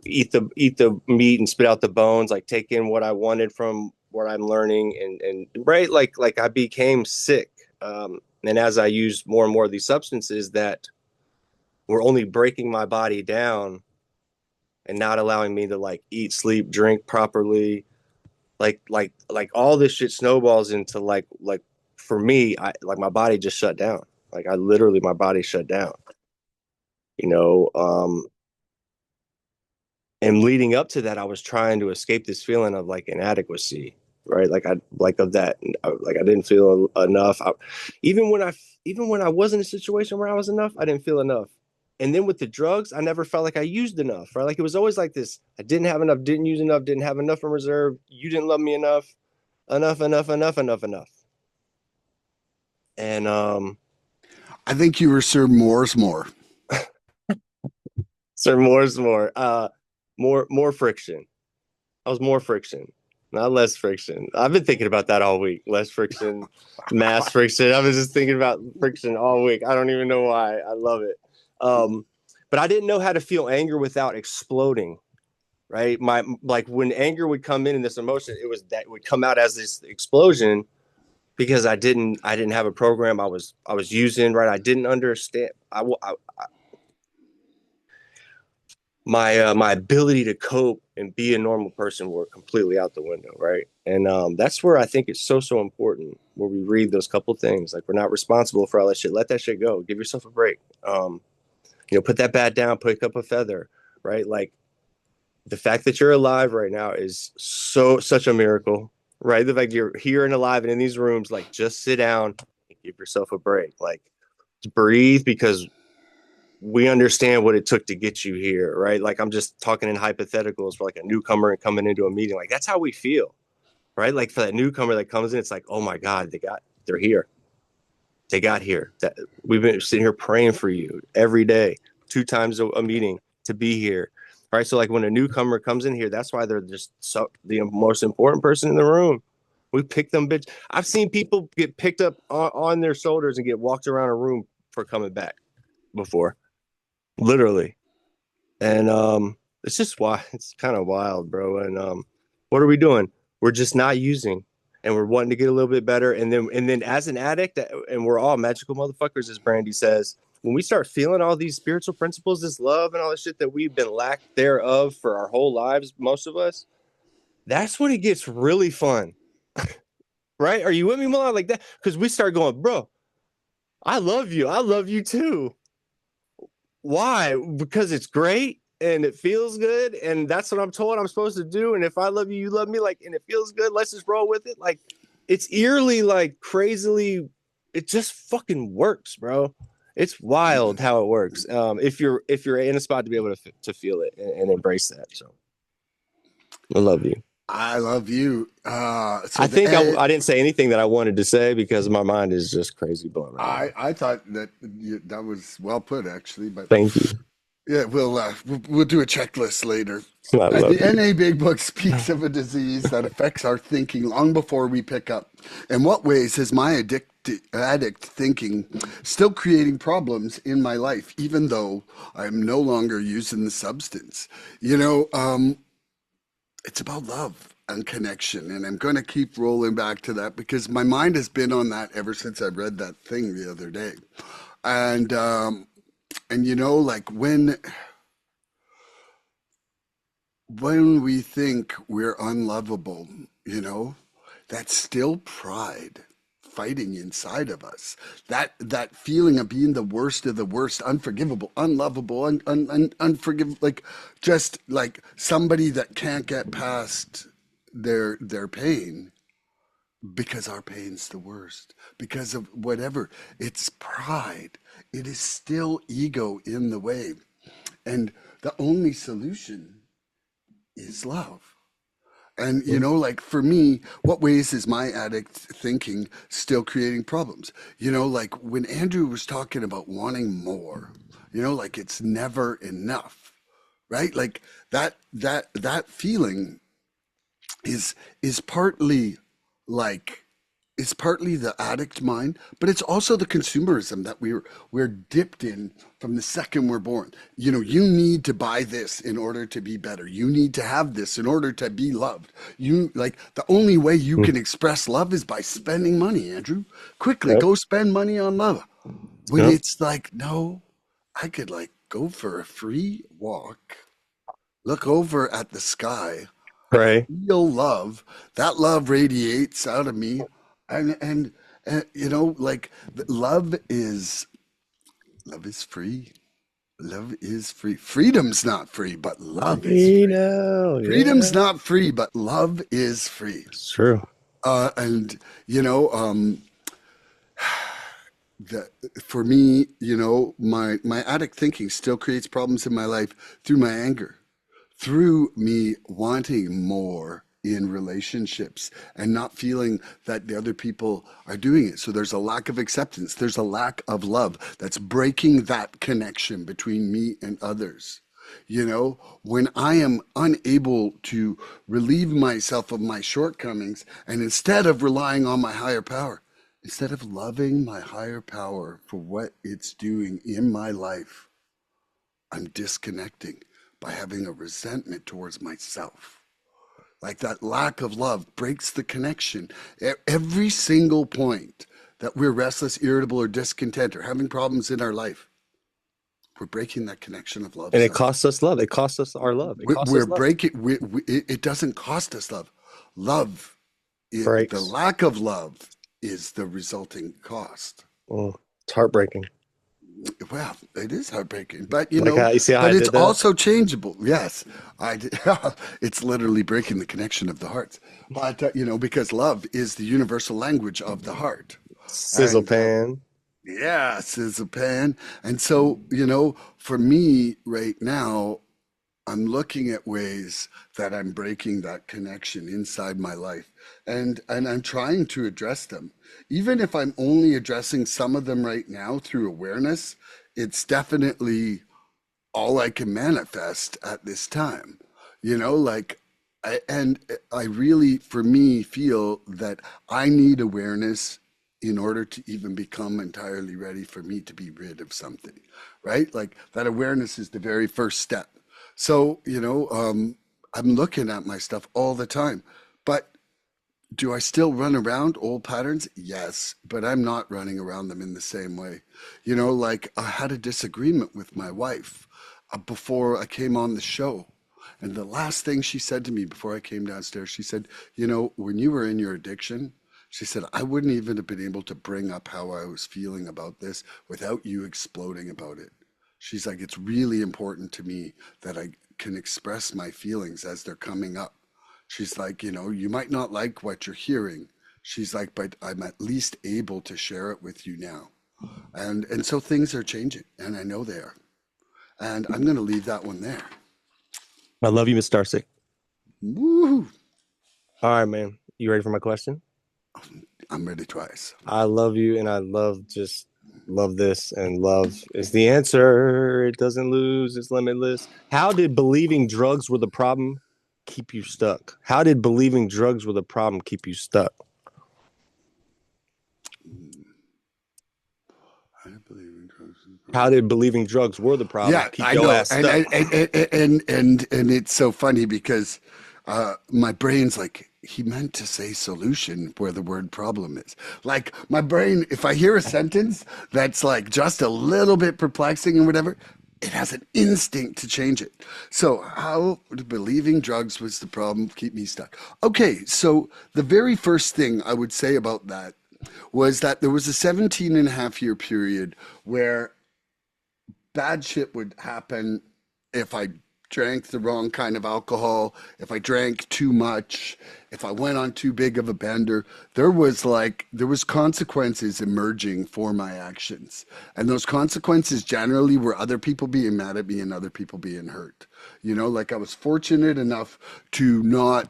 eat the meat and spit out the bones, like, take in what I wanted from what I'm learning, and right, like I became sick. And as I used more and more of these substances that were only breaking my body down and not allowing me to, like, eat, sleep, drink properly, like all this shit snowballs into like for me, I like my body just shut down. Like I literally, my body shut down, you know. And leading up to that, I was trying to escape this feeling of like inadequacy, right? Like I like of that, like I didn't feel enough. Even when I even when I was in a situation where I was enough, I didn't feel enough. And then with the drugs, I never felt like I used enough, right? Like it was always like this: I didn't have enough, didn't use enough, didn't have enough in reserve. You didn't love me enough, enough. And I think you were Sir Moore's more. so more's more, more friction. I was more friction, not less friction. I've been thinking about that all week. Less friction, mass friction. I was just thinking about friction all week. I don't even know why. I love it. But I didn't know how to feel anger without exploding. Right. My like when anger would come in this emotion, it was that would come out as this explosion because I didn't have a program I was using. Right. I didn't understand. My ability to cope and be a normal person were completely out the window, right? And that's where I think it's so important where we read those couple things like we're not responsible for all that shit. Let that shit go. Give yourself a break. Put that bat down. Pick up a feather, right? Like the fact that you're alive right now is such a miracle, right? The fact you're here and alive and in these rooms, like just sit down and give yourself a break, like breathe because we understand what it took to get you here, right? Like I'm just talking in hypotheticals for like a newcomer and coming into a meeting. Like that's how we feel, right? Like for that newcomer that comes in, it's like, oh my God, they're here. They got here. That we've been sitting here praying for you every day, 2 times a meeting to be here. Right. So like when a newcomer comes in here, that's why they're just the most important person in the room. We pick them, bitch. I've seen people get picked up on their shoulders and get walked around a room for coming back before. Literally. And it's just why it's kind of wild, bro. And what are we doing? We're just not using, and we're wanting to get a little bit better. And then as an addict, and we're all magical motherfuckers, as Brandy says. When we start feeling all these spiritual principles, this love and all this shit that we've been lacked thereof for our whole lives, most of us, that's when it gets really fun, right? Are you with me, Milan? Like that? Because we start going, bro, I love you. I love you too. Why? Because it's great and it feels good, and that's what I'm told I'm supposed to do. And if I love you, you love me. Like, and it feels good. Let's just roll with it. Like, it's eerily, like, crazily. It just fucking works, bro. It's wild how it works. If you're in a spot to be able to feel it and embrace that. So, I love you. I love you. I think I didn't say anything that I wanted to say because my mind is just crazy blown right now. I thought that that was well put, actually. But Thank you. yeah, we'll do a checklist later. I love The you. NA Big Book speaks of a disease that affects our thinking long before we pick up. In what ways is my addict thinking still creating problems in my life, even though I'm no longer using the substance? It's about love and connection, and I'm going to keep rolling back to that because my mind has been on that ever since I read that thing the other day. And like when we think we're unlovable, you know, that's still pride fighting inside of us. That feeling of being the worst of the worst, unforgivable, unlovable, unforgivable, like just like somebody that can't get past their pain because our pain's the worst because of whatever. It's pride. It is still ego in the way, and the only solution is love. And like for me, what ways is my addict thinking still creating problems? Like when Andrew was talking about wanting more, like it's never enough, right? Like that feeling is partly like it's partly the addict mind, but it's also the consumerism that we're dipped in from the second we're born. You need to buy this in order to be better. You need to have this in order to be loved. You like the only way you can express love is by spending money, Andrew. Quickly Yep. go spend money on love. When Yep. it's like, no, I could like go for a free walk, look over at the sky, Pray. feel love. That love radiates out of me, and You know, like love is free. Love is free. Freedom's not free, but love is You free. know, Freedom's yeah, not free, but love is free. it's true. And you know, the, for me, you know, my addict thinking still creates problems in my life through my anger, through me wanting more in relationships and not feeling that the other people are doing it. So there's a lack of acceptance. There's a lack of love that's breaking that connection between me and others. You know, when I am unable to relieve myself of my shortcomings and instead of relying on my higher power, instead of loving my higher power for what it's doing in my life, I'm disconnecting by having a resentment towards myself. Like that lack of love breaks the connection. Every single point that we're restless, irritable, or discontent or having problems in our life, we're breaking that connection of love And it cell. costs us love. It costs us our love. It costs We're us love. breaking, it doesn't cost us love. Love, the Breaks. lack of love is the resulting cost. Mm, it's heartbreaking. Well, it is heartbreaking, but you Like know, how you see how but I it's did that? also changeable. Yes, I did. It's literally breaking the connection of the hearts. But you know, because love is the universal language of the heart, Sizzle and pan. yes, is a pan. And so, you know, for me right now, I'm looking at ways that I'm breaking that connection inside my life, and I'm trying to address them. Even if I'm only addressing some of them right now through awareness, it's definitely all I can manifest at this time. You know, like and I really for me feel that I need awareness in order to even become entirely ready for me to be rid of something, right? Like that awareness is the very first step. So, you know, I'm looking at my stuff all the time. But do I still run around old patterns? Yes, but I'm not running around them in the same way. You know, like I had a disagreement with my wife before I came on the show. And the last thing she said to me before I came downstairs, she said, you know, when you were in your addiction, she said, I wouldn't even have been able to bring up how I was feeling about this without you exploding about it. She's like, it's really important to me that I can express my feelings as they're coming up. She's like, you know, you might not like what you're hearing. She's like, but I'm at least able to share it with you now. And so things are changing, and I know they are. And I'm going to leave that one there. I love you, Miss Starcic. Woo! All right, man. You ready for my question? I'm ready twice. I love you, and I love just love this, and love is the answer. It doesn't lose. It's limitless. How did believing drugs were the problem keep you stuck? How did believing drugs were the problem keep you stuck? I believe in drugs. How did believing drugs were the problem Yeah, keep I your know, ass stuck? and it's so funny because my brain's like he meant to say solution where the word problem is. Like my brain, if I hear a sentence that's like just a little bit perplexing and whatever, it has an instinct to change it. So how believing drugs was the problem keep me stuck? Okay, so the very first thing I would say about that was that there was a 17 and a half year period where bad shit would happen if I drank the wrong kind of alcohol, if I drank too much, if I went on too big of a bender. There was consequences emerging for my actions. And those consequences generally were other people being mad at me and other people being hurt. You know, like I was fortunate enough to not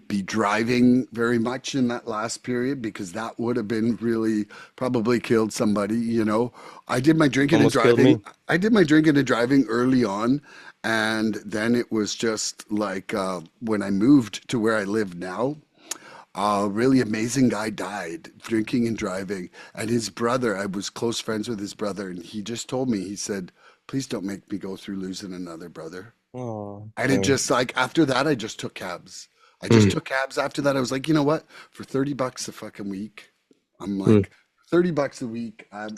be driving very much in that last period because that would have been really probably killed somebody. You know, I did my drinking and Almost killed me. driving. I did my drinking and driving early on, and then it was just like when I moved to where I live now. A really amazing guy died drinking and driving, and his brother. I was close friends with his brother, and he just told me. He said, "Please don't make me go through losing another brother." Oh, And it dang. just like after that, I just took cabs. I just Mm, took cabs after that. I was like, you know what? For 30 bucks a fucking week, I'm mm. like, 30 bucks a week, I'm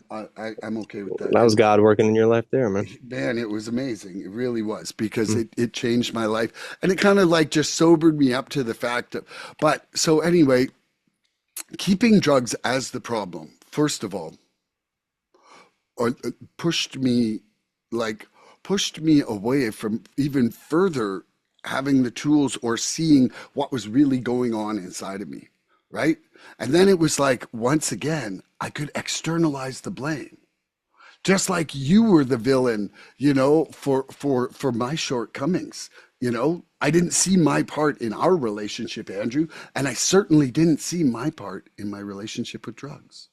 okay with that. That was And God working in your life there, man. man, it was amazing. It really was because Mm. it changed my life. And it kind of like just sobered me up to the fact of, but so anyway, keeping drugs as the problem, first of all, or pushed me like pushed me away from even further having the tools or seeing what was really going on inside of me, right? And then it was like once again I could externalize the blame, just like you were the villain, for my shortcomings. I didn't see my part in our relationship, Andrew, and I certainly didn't see my part in my relationship with drugs.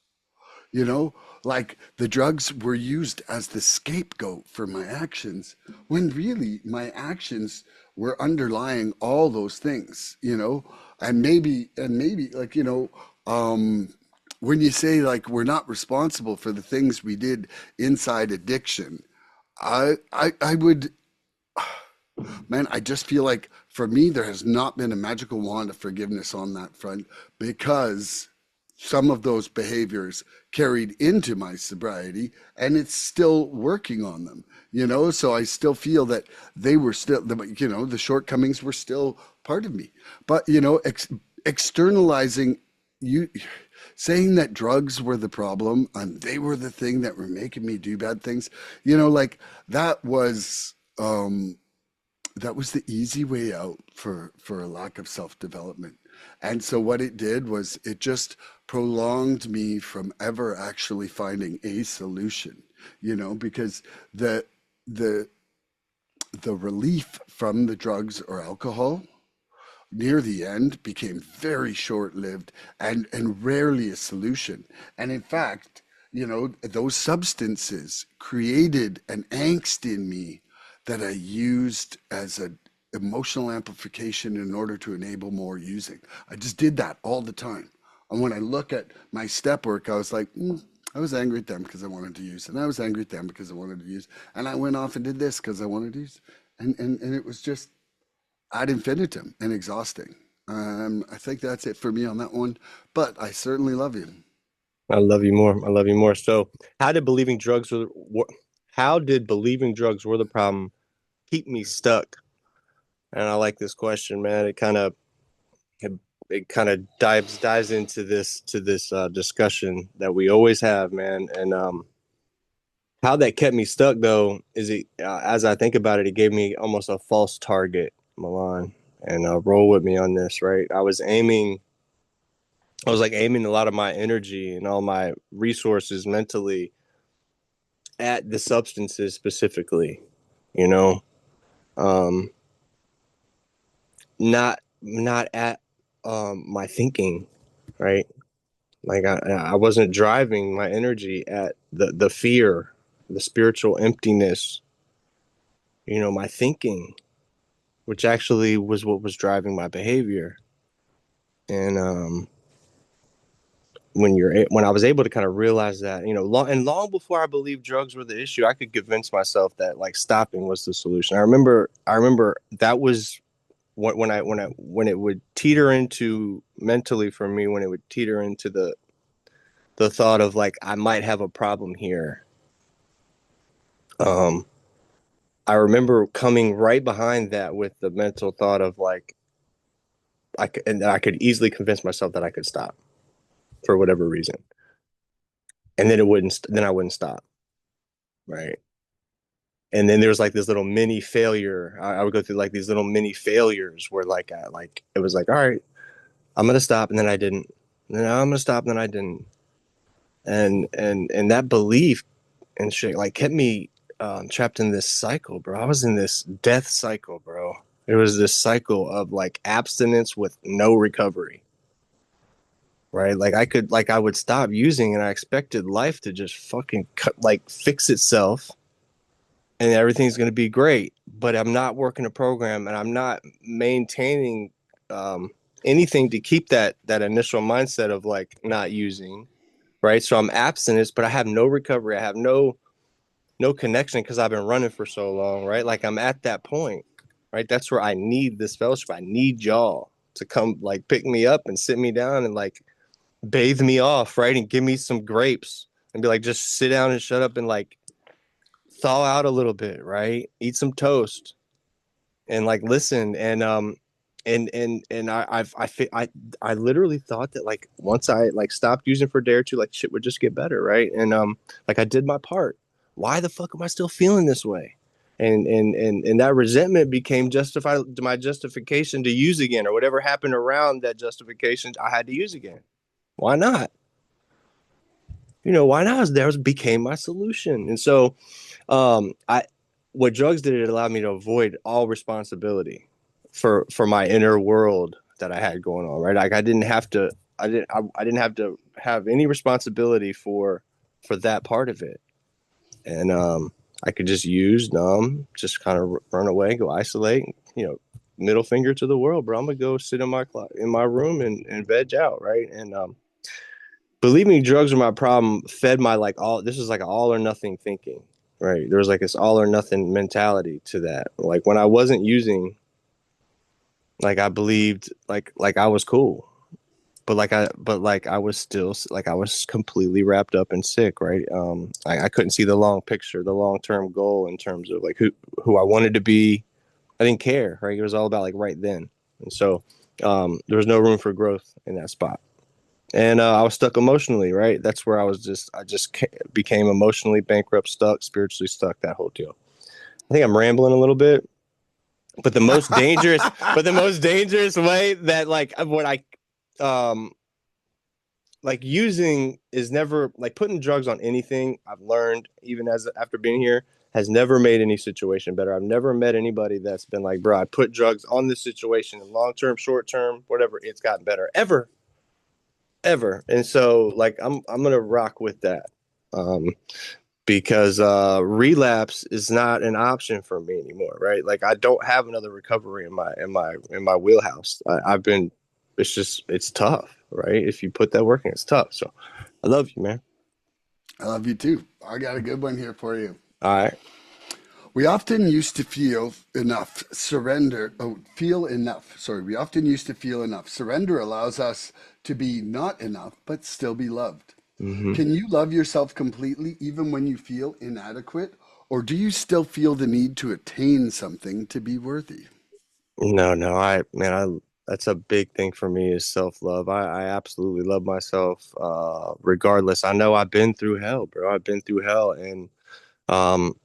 you know like the drugs were used as the scapegoat for my actions, when really my actions were underlying all those things. And maybe when you say like we're not responsible for the things we did inside addiction, I would, man, I just feel like for me there has not been a magical wand of forgiveness on that front, because some of those behaviors carried into my sobriety and it's still working on them. So I still feel that they were still the shortcomings were still part of me. But externalizing, you saying that drugs were the problem and they were the thing that were making me do bad things, like that was that was the easy way out for a lack of self-development. And so what it did was it just prolonged me from ever actually finding a solution, because the the the relief from the drugs or alcohol near the end became very short-lived and rarely a solution. And in fact, those substances created an angst in me that I used as an emotional amplification in order to enable more using. I just did that all the time. And when I look at my step work, I was like, I was angry at them because I wanted to use, and I was angry at them because I wanted to use, and I went off and did this because I wanted to use, and it was just ad infinitum and exhausting. I think that's it for me on that one. But I certainly love you. I love you more. I love you more. So, how did believing drugs were how did believing drugs were the problem keep me stuck? And I like this question, man. It, it kind of dives into this discussion that we always have, man. And how that kept me stuck though is it as I think about it, it gave me almost a false target, Milan. And roll with me on this, right? I was like aiming a lot of my energy and all my resources mentally at the substances specifically, you know, um, not at my thinking, right? Like I wasn't driving my energy at the fear, the spiritual emptiness, my thinking, which actually was what was driving my behavior. And when I was able to kind of realize that, long before I believed drugs were the issue, I could convince myself that like stopping was the solution. I remember that was when it would teeter into mentally for me, when it would teeter into the thought of like I might have a problem here. Um, I remember coming right behind that with the mental thought of like I could easily convince myself that I could stop for whatever reason, and then I wouldn't stop, right? And then there was like this little mini failure. I would go through like these little mini failures where like it was like, all right, I'm gonna stop, and then I didn't. And then I'm gonna stop, and then I didn't. And that belief and shit like kept me trapped in this cycle, bro. I was in this death cycle, bro. It was this cycle of like abstinence with no recovery, right? Like I would stop using, and I expected life to just fucking like fix itself and everything's going to be great. But I'm not working a program, and I'm not maintaining um, anything to keep that initial mindset of like not using, right? So I'm abstinent, but I have no recovery. I have no connection because I've been running for so long, right? Like I'm at that point, right? That's where I need this fellowship. I need y'all to come like pick me up and sit me down and like bathe me off, right? And give me some grapes and be like, just sit down and shut up and like thaw out a little bit, right? Eat some toast and like listen. And I literally thought that like once I like stopped using for a day or two, like shit would just get better, right? And like I did my part. Why the fuck am I still feeling this way? And that resentment became justified my justification to use again, or whatever happened around that justification I had to use again. Why not? Why not? There became my solution. And so I what drugs did, it allowed me to avoid all responsibility for my inner world that I had going on, right? Like I didn't have to have any responsibility for that part of it. And I could just use numb, just kind of run away, go isolate, middle finger to the world, bro. I'm gonna go sit in my room and veg out, right? And believe me, drugs are my problem. Fed my like all. This is like all or nothing thinking, right? There was like this all or nothing mentality to that. Like when I wasn't using, like I believed like I was cool, but I was still like I was completely wrapped up and sick, right? I couldn't see the long picture, the long term goal in terms of like who I wanted to be. I didn't care, right? It was all about like right then, and so there was no room for growth in that spot. And I was stuck emotionally, right? That's where I just became emotionally bankrupt, stuck, spiritually stuck, that whole deal. I think I'm rambling a little bit, but the most dangerous way that like what I, um, like using is never like putting drugs on anything. I've learned even as after being here has never made any situation better. I've never met anybody that's been like, bro, I put drugs on this situation, long term, short term, whatever. It's gotten better ever. And so like I'm gonna rock with that. Um, because relapse is not an option for me anymore, right? Like I don't have another recovery in my wheelhouse. I've been it's tough, right? If you put that work in, it's tough. So I love you, man. I love you too. I got a good one here for you. All right. We often used to feel enough. Surrender, oh, feel enough. Sorry, we often used to feel enough. Surrender allows us to be not enough, but still be loved. Mm-hmm. Can you love yourself completely even when you feel inadequate? Or do you still feel the need to attain something to be worthy? No, I that's a big thing for me is self-love. I absolutely love myself, regardless. I know I've been through hell, bro. I've been through hell, and um,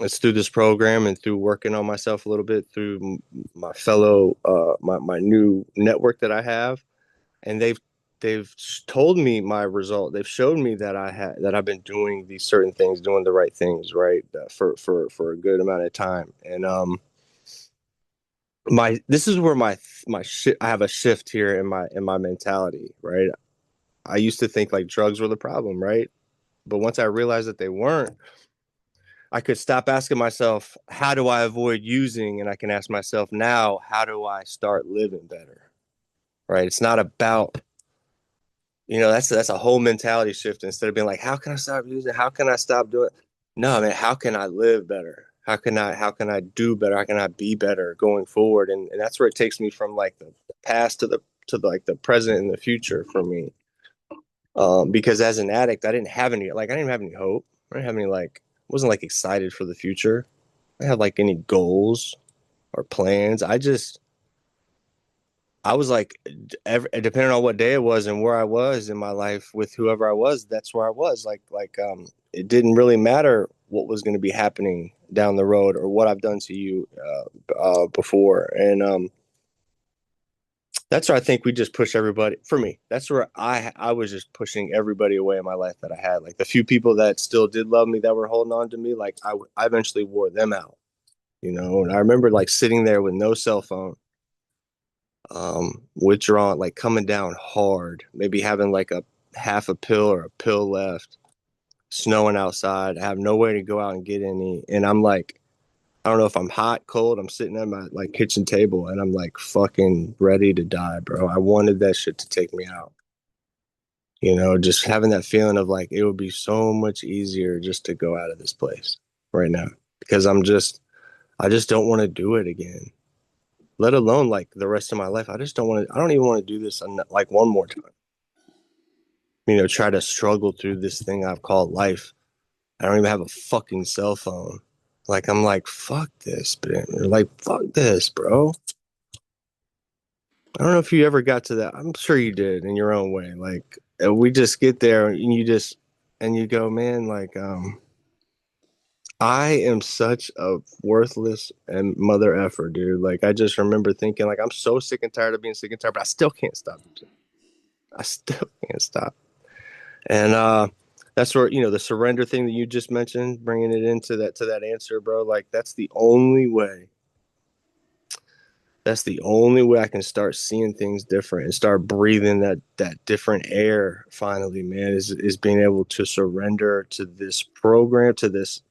it's through this program and through working on myself a little bit through my fellow my new network that I have, and they've told me my result. They've shown me that I've been doing these certain things, doing the right things, right, for a good amount of time. And my this is where my shit I have a shift here in my mentality, right? I used to think like drugs were the problem, right? But once I realized that they weren't, I could stop asking myself, how do I avoid using? And I can ask myself now, how do I start living better? Right. It's not about, that's a whole mentality shift. Instead of being like, how can I stop using? How can I stop doing it? No, man, how can I live better? How can I do better? How can I be better going forward? And that's where it takes me from like the past to like the present and the future for me. Because as an addict, I didn't have any hope. I didn't have any like, wasn't like excited for the future. I have like any goals or plans. I was like, depending on what day it was and where I was in my life with whoever I was, that's where I was. It didn't really matter what was going to be happening down the road or what I've done to you before. And that's where I think we just push everybody. For me, that's where I was just pushing everybody away in my life that I had. Like the few people that still did love me, that were holding on to me, like I eventually wore them out. And I remember like sitting there with no cell phone, withdrawn, like coming down hard, maybe having like a half a pill or a pill left, snowing outside, I have nowhere to go out and get any. And I'm like, I don't know if I'm hot, cold. I'm sitting at my like kitchen table and I'm like fucking ready to die, bro. I wanted that shit to take me out. Just having that feeling of like it would be so much easier just to go out of this place right now because I just don't want to do it again, let alone like the rest of my life. I don't even want to do this like one more time. Try to struggle through this thing I've called life. I don't even have a fucking cell phone. Like I'm like, fuck this, but like fuck this, bro. I don't know if you ever got to that. I'm sure you did in your own way. Like we just get there and you go, man, like I am such a worthless and mother effer, dude. Like I just remember thinking like I'm so sick and tired of being sick and tired, but I still can't stop. I still can't stop. And that's where, the surrender thing that you just mentioned, bringing it into that answer, bro. Like that's the only way I can start seeing things different and start breathing that different air finally, man, is being able to surrender to this program, to this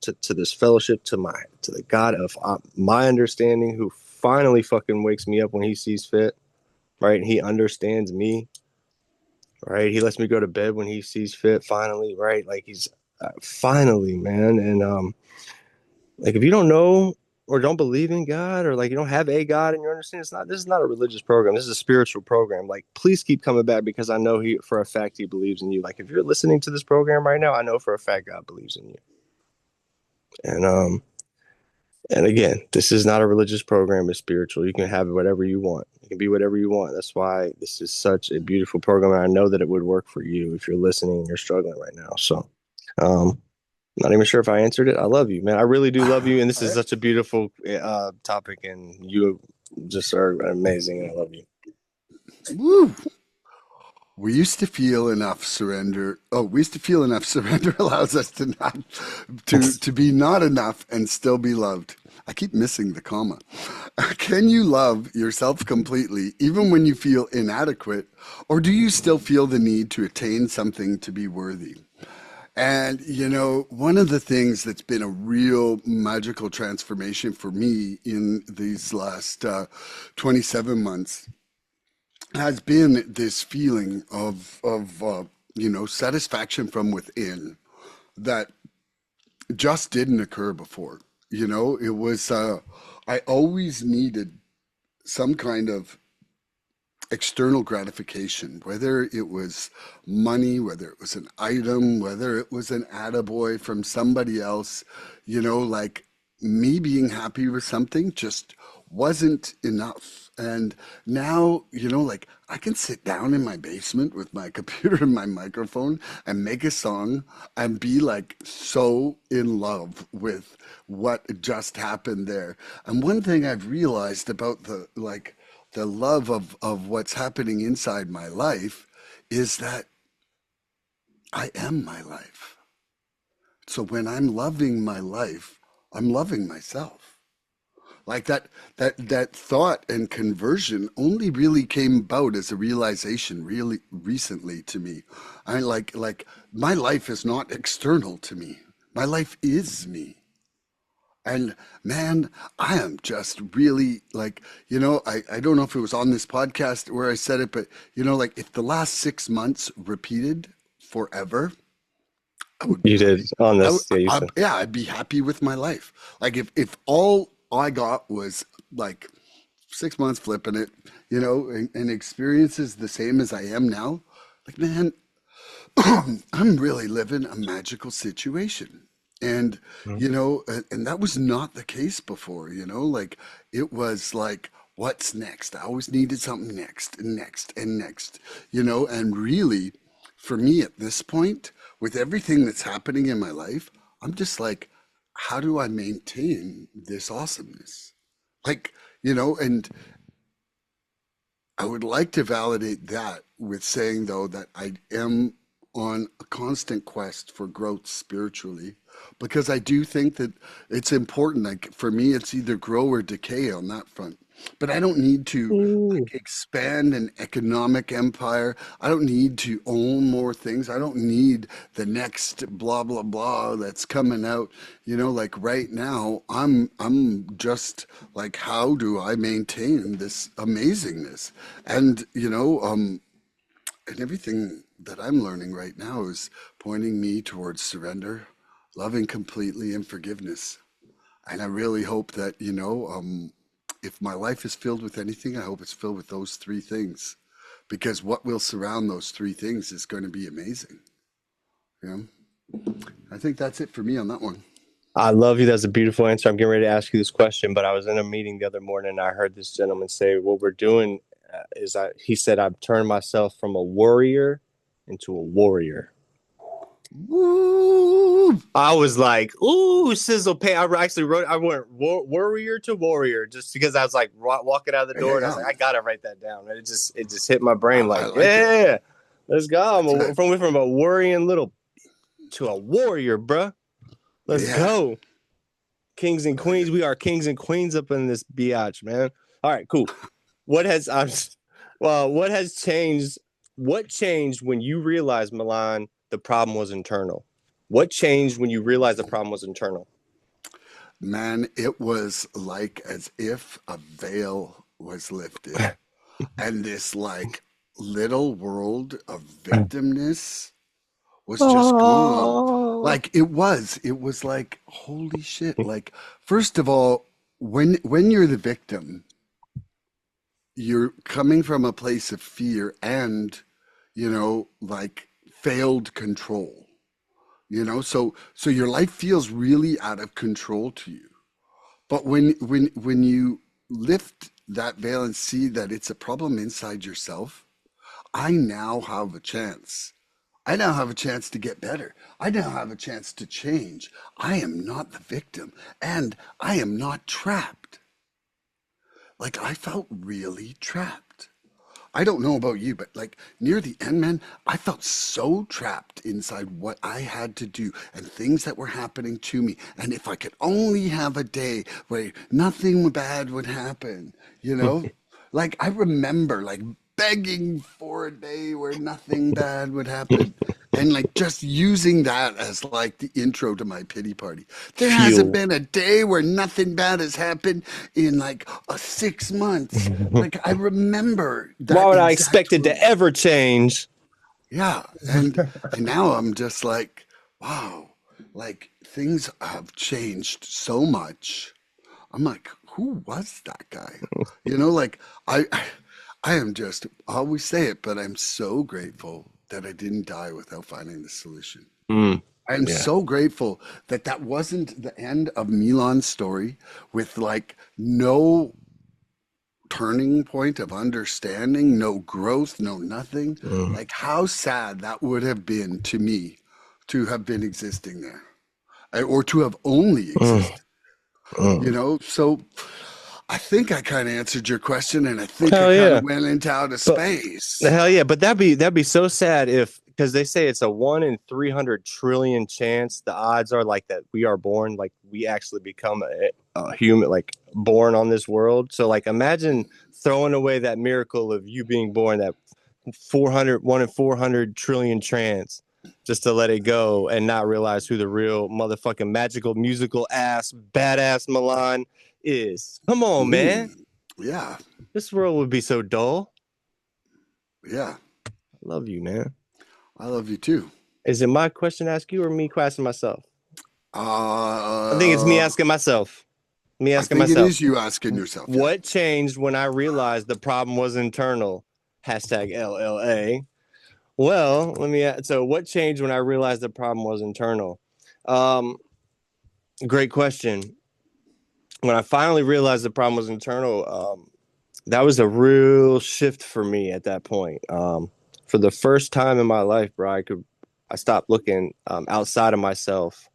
fellowship, to the God of my understanding, who finally fucking wakes me up when he sees fit, right? He understands me, right? He lets me go to bed when he sees fit finally, right? Like he's finally, man. And like if you don't know or don't believe in God, or like you don't have a God in your understanding, this is not a religious program. This is a spiritual program. Like please keep coming back, because I know he for a fact he believes in you. Like if you're listening to this program right now, I know for a fact God believes in you. And again, this is not a religious program, it's spiritual. You can have whatever you want. You can be whatever you want. That's why this is such a beautiful program. And I know that it would work for you if you're listening and you're struggling right now. So um not even sure if I answered it. I love you, man. I really do love you. And this is such a beautiful topic, and you just are amazing. And I love you. Woo! We used to feel enough surrender. Oh, we used to feel enough surrender allows us to not to be not enough and still be loved. I keep missing the comma. Can you love yourself completely even when you feel inadequate, or do you still feel the need to attain something to be worthy? And one of the things that's been a real magical transformation for me in these last 27 months has been this feeling of satisfaction from within that just didn't occur before. It was I always needed some kind of external gratification, whether it was money, whether it was an item, whether it was an attaboy from somebody else, like me being happy with something just wasn't enough. And now, like I can sit down in my basement with my computer and my microphone and make a song and be like so in love with what just happened there. And one thing I've realized about the love of what's happening inside my life is that I am my life. So when I'm loving my life, I'm loving myself. Like that thought and conversion only really came about as a realization really recently to me. I like my life is not external to me. My life is me. And man, I am just really like, I don't know if it was on this podcast where I said it, but like if the last 6 months repeated forever, I would be You did happy. on this. Yeah, you said. Yeah, I'd be happy with my life. Like if all I got was like 6 months flipping it, and experiences the same as I am now, like man, I'm really living a magical situation. And, and that was not the case before, like it was like, what's next? I always needed something next and next and next, and really for me at this point, with everything that's happening in my life, I'm just like, how do I maintain this awesomeness? Like, and I would like to validate that with saying, though, that I am on a constant quest for growth spiritually, because I do think that it's important. Like for me, it's either grow or decay on that front. But I don't need to Ooh. like expand an economic empire. I don't need to own more things. I don't need the next blah blah blah that's coming out. Like right now, I'm just like, how do I maintain this amazingness? And and everything that I'm learning right now is pointing me towards surrender, loving completely, and forgiveness. And I really hope that, if my life is filled with anything, I hope it's filled with those three things. Because what will surround those three things is going to be amazing. Yeah. I think that's it for me on that one. I love you. That's a beautiful answer. I'm getting ready to ask you this question, but I was in a meeting the other morning and I heard this gentleman say, what we're doing he said I've turned myself from a worrier into a warrior. Woo! I was like, ooh, sizzle pay. I actually wrote, I went warrior to warrior just because I was like walking out the door and I was like, I gotta write that down. And it just hit my brain I like, like yeah, let's go. it. From a worrying little to a warrior, bruh. Let's go. Kings and queens. We are kings and queens up in this biatch, man. All right, cool. What has what has changed? What changed when you realized, Milan, the problem was internal? What changed when you realized the problem was internal? Man, it was like as if a veil was lifted and this like little world of victimness was just gone. Oh. Like it was like, holy shit. Like, first of all, when you're the victim, you're coming from a place of fear and, like failed control. So your life feels really out of control to you. But when you lift that veil and see that it's a problem inside yourself, I now have a chance. I now have a chance to get better. I now have a chance to change. I am not the victim and I am not trapped. Like, I felt really trapped. I don't know about you, but like near the end, man, I felt so trapped inside what I had to do and things that were happening to me. And if I could only have a day where nothing bad would happen, you know? Like, I remember like begging for a day where nothing bad would happen. And like just using that as like the intro to my pity party. There hasn't Fuel. been a day where nothing bad has happened in like 6 months. Like, I remember Why that would I expect exact it to moment. ever change? Yeah. And now I'm just like, wow, like things have changed so much. I'm like, who was that guy? Like I am just, I always say it, but I'm so grateful that I didn't die without finding the solution. Mm, I'm yeah. so grateful that that wasn't the end of Milan's story with like no turning point of understanding, no growth, no nothing. Mm, Like, how sad that would have been to me to have been existing there, or to have only mm, existed, mm. So I think I kind of answered your question, and I think I Hell kind yeah. of went into outer But space. hell yeah, but that'd be so sad if because they say it's a 1 in 300 trillion chance. The odds are like that we are born, like we actually become a human, like born on this world. So like imagine throwing away that miracle of you being born, that 1 in 400 trillion chance, just to let it go and not realize who the real motherfucking magical musical ass badass Milan is. Come on, man. Mm, yeah, This world would be so dull. yeah. I love you, man. I love you too. Is it my question to ask you or me asking myself? I think it's me Uh, asking myself. Me I asking think it myself. is you asking yourself. Yeah. What changed when I realized the problem was internal? Hashtag LLA. Well, so what changed when I realized the problem was internal? Um, Great question. When I finally realized the problem was internal, that was a real shift for me at that point. For the first time in my life, bro, I stopped looking outside of myself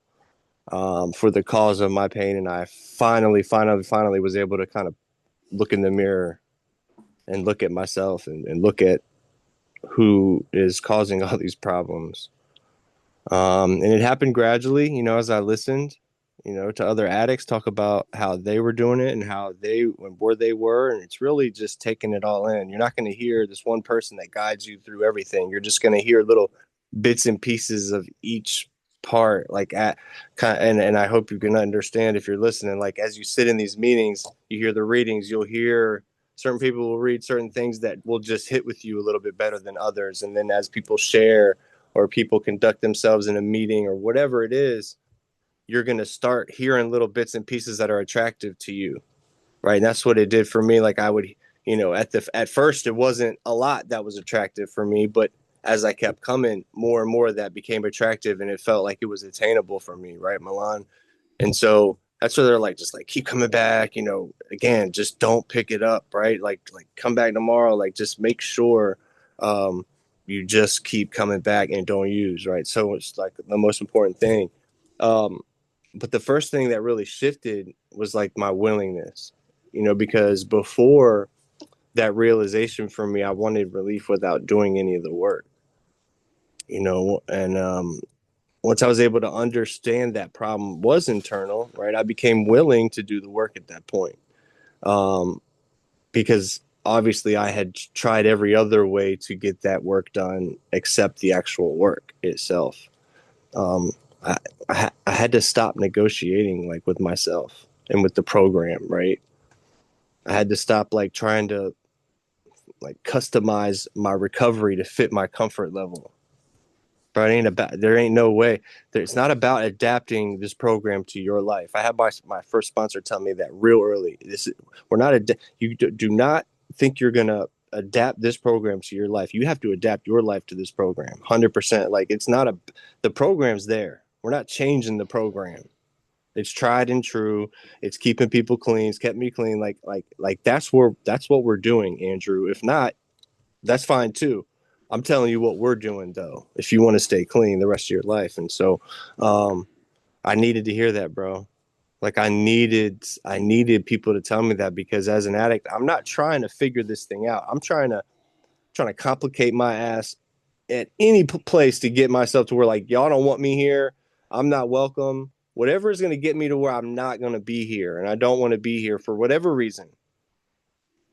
for the cause of my pain, and I finally was able to kind of look in the mirror and look at myself and look at who is causing all these problems. And it happened gradually, as I listened, to other addicts talk about how they were doing it and how where they were. And it's really just taking it all in. You're not going to hear this one person that guides you through everything. You're just going to hear little bits and pieces of each part, like and I hope you can understand if you're listening, like as you sit in these meetings, you hear the readings, you'll hear certain people will read certain things that will just hit with you a little bit better than others. And then as people share, or people conduct themselves in a meeting or whatever it is, you're going to start hearing little bits and pieces that are attractive to you. Right. And that's what it did for me. Like I would, at first it wasn't a lot that was attractive for me, but as I kept coming, more and more of that became attractive and it felt like it was attainable for me. Right, Milan. And so that's where they're like, just like keep coming back, again, just don't pick it up, right? Like come back tomorrow, like just make sure you just keep coming back and don't use, right? So it's like the most important thing. Um, but the first thing that really shifted was like my willingness, because before that realization for me, I wanted relief without doing any of the work, and once I was able to understand that problem was internal, right, I became willing to do the work at that point. Um, because obviously I had tried every other way to get that work done except the actual work itself. Um, I, I had to stop negotiating like with myself and with the program, right? I had to stop like trying to like customize my recovery to fit my comfort level. But there ain't no way. It's not about adapting this program to your life. I had my first sponsor tell me that real early. We're not you do not think you're gonna adapt this program to your life. You have to adapt your life to this program 100%. Like it's not the program's there. We're not changing the program. It's tried and true. It's keeping people clean. It's kept me clean. Like that's what we're doing, Andrew. If not, that's fine too. I'm telling you what we're doing though. If you want to stay clean the rest of your life, and so I needed to hear that, bro. Like I needed people to tell me that because as an addict, I'm not trying to figure this thing out. I'm trying to complicate my ass at any place to get myself to where like y'all don't want me here. I'm not welcome. Whatever is going to get me to where I'm not going to be here, and I don't want to be here for whatever reason.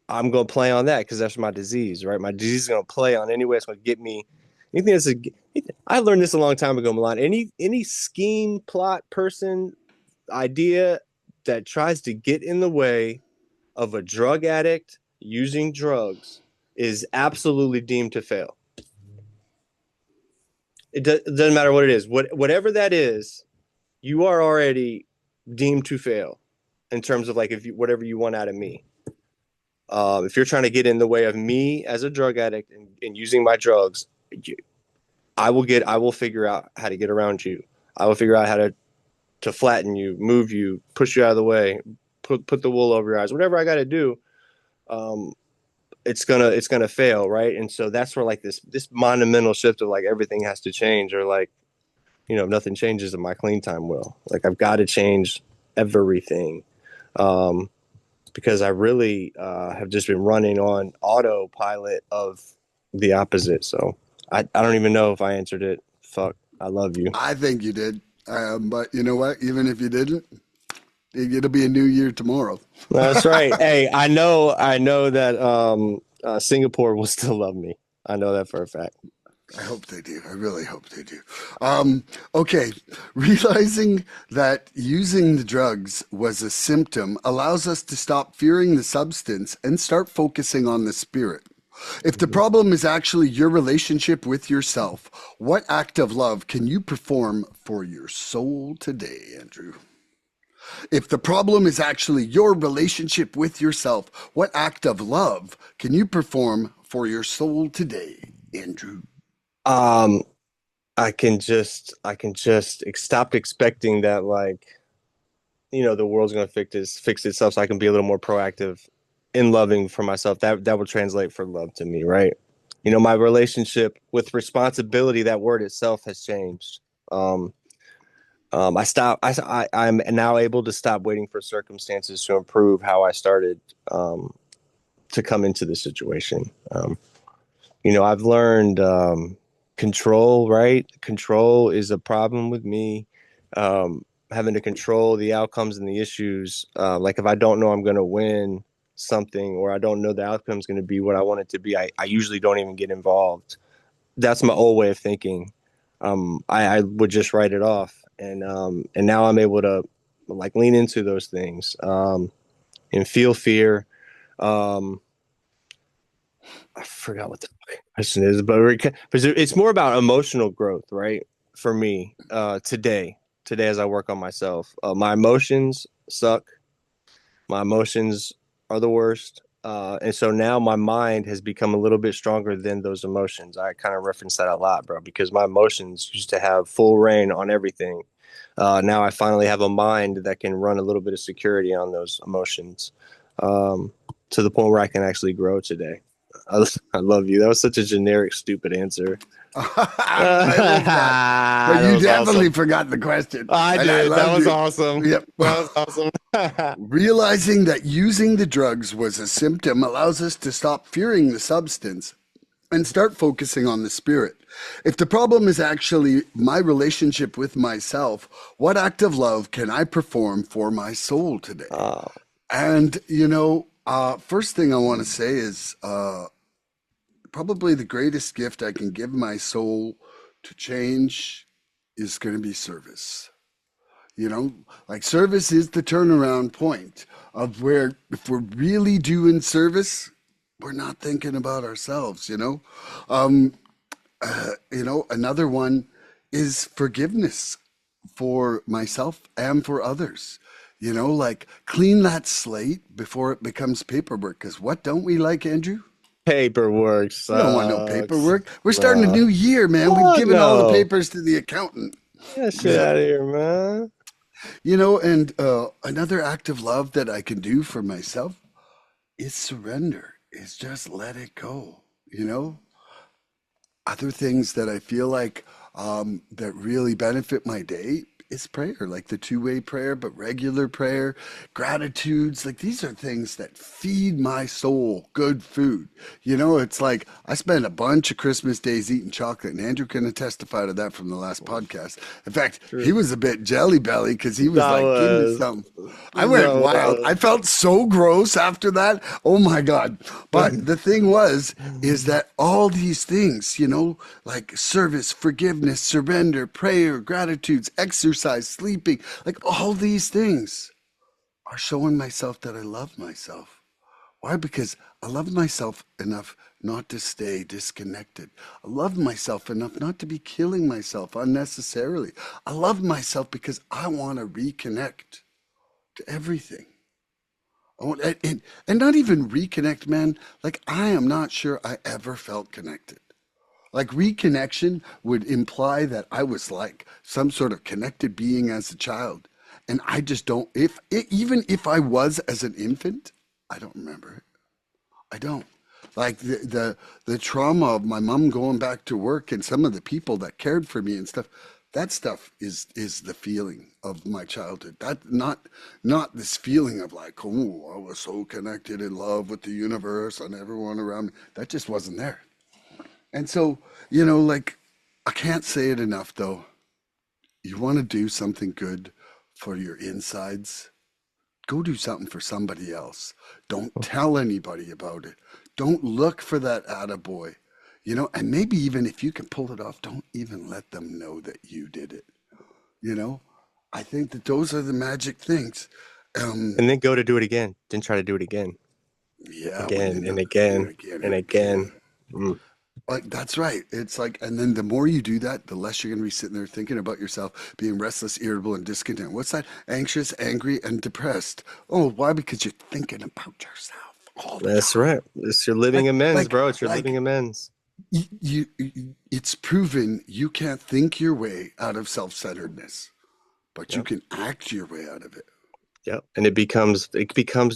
I'm going to play on that because that's my disease, right? My disease is going to play on any way it's going to get me. Anything that's I learned this a long time ago, Milan. Any scheme, plot, person, idea that tries to get in the way of a drug addict using drugs is absolutely deemed to fail. It doesn't matter what it is. Whatever that is, you are already deemed to fail in terms of like whatever you want out of me. If you're trying to get in the way of me as a drug addict and using my drugs, I will figure out how to get around you. I will figure out how to flatten you, move you, push you out of the way, put the wool over your eyes, whatever I got to do. It's gonna fail, right? And so that's where like this monumental shift of like everything has to change, or like if nothing changes, then my clean time will. Like I've got to change everything. Because I really have just been running on autopilot of the opposite. So I don't even know if I answered it. Fuck, I love you. I think you did. But you know what? Even if you didn't, it'll be a new year tomorrow. That's right. Hey, I know that Singapore will still love me. I know that for a fact. I hope they do. I really hope they do. Okay, realizing that using the drugs was a symptom allows us to stop fearing the substance and start focusing on the spirit. If the problem is actually your relationship with yourself, what act of love can you perform for your soul today, Andrew? If the problem is actually your relationship with yourself, what act of love can you perform for your soul today, Andrew? Um, I can just stop expecting that like the world's gonna fix itself, so I can be a little more proactive in loving for myself. That will translate for love to me, right? My relationship with responsibility, that word itself has changed. Um, I'm now able to stop waiting for circumstances to improve how I started to come into the situation. I've learned control, right? Control is a problem with me. Having to control the outcomes and the issues. Like if I don't know I'm going to win something, or I don't know the outcome is going to be what I want it to be, I usually don't even get involved. That's my old way of thinking. I would just write it off, and now I'm able to like lean into those things and feel fear. Um, I forgot what the question is, but it's more about emotional growth, right? For me, today as I work on myself, my emotions suck. My emotions are the worst. And so now my mind has become a little bit stronger than those emotions. I kind of reference that a lot, bro, because my emotions used to have full reign on everything. Now I finally have a mind that can run a little bit of security on those emotions, to the point where I can actually grow today. I love you. That was such a generic, stupid answer. I love that. But That you was definitely awesome. forgot the question, I and I did. That loved was it. awesome. Yep. That was awesome. Realizing that using the drugs was a symptom allows us to stop fearing the substance and start focusing on the spirit. If the problem is actually my relationship with myself, what act of love can I perform for my soul today? Oh, And, first thing I want to say is probably the greatest gift I can give my soul to change is going to be service. Like service is the turnaround point of where if we're really doing service, we're not thinking about ourselves. Um, Another one is forgiveness for myself and for others. Like clean that slate before it becomes paperwork. Because what don't we like, Andrew? paperwork We don't want no sucks. paperwork. We're starting a Nah. new year, man. We've Oh given all the no. papers to the accountant. Get that shit Yeah. out of here, man. And another act of love that I can do for myself is surrender, is just let it go. You know, Other things that I feel like that really benefit my day is prayer, like the two-way prayer, but regular prayer, gratitudes. Like these are things that feed my soul good food. It's like I spent a bunch of Christmas days eating chocolate, and Andrew can testify to that from the last podcast. In fact, he True. was a bit jelly belly because he was That like, "Give me was some." I went that wild. I was. felt so gross after that. Oh my God. But the thing is that all these things, like service, forgiveness, surrender, prayer, gratitudes, exercise, sleeping, like all these things are showing myself that I love myself. Why? Because I love myself enough not to stay disconnected. I love myself enough not to be killing myself unnecessarily. I love myself because I want to reconnect to everything. And not even reconnect, man. Like, I am not sure I ever felt connected. Like, reconnection would imply that I was like some sort of connected being as a child. And I just don't, even if I was as an infant, I don't remember it. I don't. Like the trauma of my mom going back to work and some of the people that cared for me and stuff, that stuff is the feeling of my childhood. That not this feeling of like, oh, I was so connected in love with the universe and everyone around me. That just wasn't there. And so, like I can't say it enough though. You want to do something good for your insides, go do something for somebody else. Don't tell anybody about it. Don't look for that attaboy. And maybe even if you can pull it off, don't even let them know that you did it. You know, I think that those are the magic things. Um, And then go to do it again. Then try to do it again, yeah, when you again know, and and again again and and again. again. Mm. Like that's right. It's like, and then the more you do that, the less you're going to be sitting there thinking about yourself, being restless, irritable, and discontent. What's that? Anxious, angry, and depressed. Oh, why? Because you're thinking about yourself all the That's time. right. It's your living Like, amends, like, bro. It's your living like amends. it's proven you can't think your way out of self-centeredness, but you Yep. can act your way out of it. Yep. And it becomes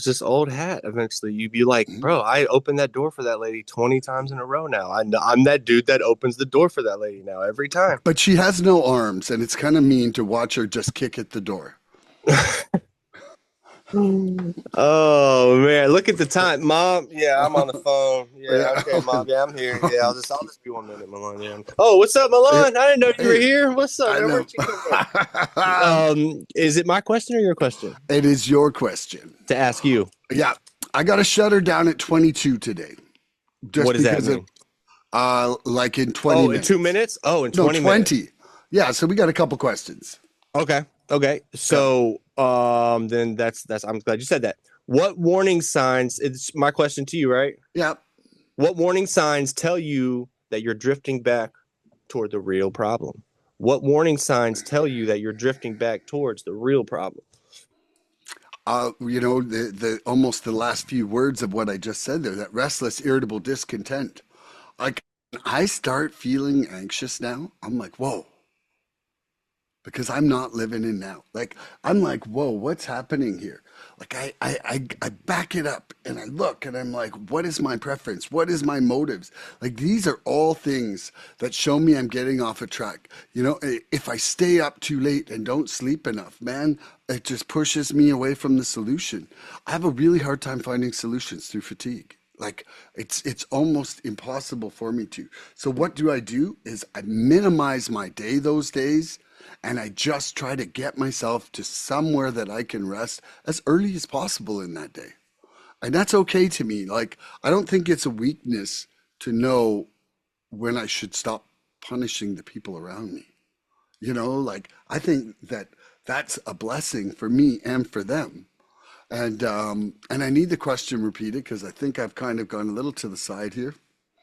just old hat. Eventually, you be like, Mhm. bro, I opened that door for that lady 20 times in a row now. I'm that dude that opens the door for that lady now every time. But she has no arms, and it's kind of mean to watch her just kick at the door. Oh man, look at the time, Mom. Yeah, I'm on the phone. Yeah, Yeah. okay, Mom. Yeah, I'm here. Yeah, I'll just be 1 minute, Milan. Yeah. Oh, what's up, Milan? I didn't know you were Hey, here. What's up, I man? know. Where'd you come from? Is it my question or your question It is your question. to ask you? Yeah, I got to shut her down at 22 today, What just does that because of mean? like in 20 Oh, in two minutes. minutes? Oh, in No, 20 minutes. 20. Yeah, so we got a couple questions. Okay. Okay. Yeah. So, then that's. I'm glad you said that. What warning signs? It's my question to you, right? Yeah. What warning signs tell you that you're drifting back toward the real problem? What warning signs tell you that you're drifting back towards the real problem? The almost the last few words of what I just said there, that restless, irritable discontent. Like I start feeling anxious now. I'm like, whoa, because I'm not living in now. Like I'm like, whoa, what's happening here? Like I back it up and I look and I'm like, what is my preference? What is my motives? Like these are all things that show me I'm getting off a track. You know, if I stay up too late and don't sleep enough, man, it just pushes me away from the solution. I have a really hard time finding solutions through fatigue. Like it's almost impossible for me to. So what do? Is I minimize my day those days and I just try to get myself to somewhere that I can rest as early as possible in that day. And that's okay to me. Like I don't think it's a weakness to know when I should stop punishing the people around me. You know, like I think that that's a blessing for me and for them. And I need the question repeated because I think I've kind of gone a little to the side here.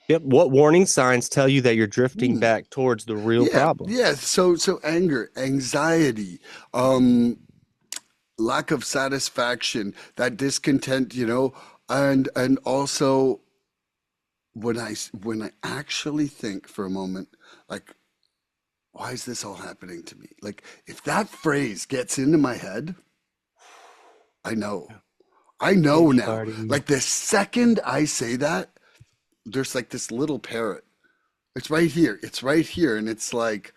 Yep. What warning signs tell you that you're drifting back towards the real Yeah, problem? yeah. So anger, anxiety, um, lack of satisfaction, that discontent, you know, and also when I actually think for a moment, like, why is this all happening to me? Like, if that phrase gets into my head, I know. I know Pity now. party. Like the second I say that, there's like this little parrot. It's right here. It's right here. And it's like,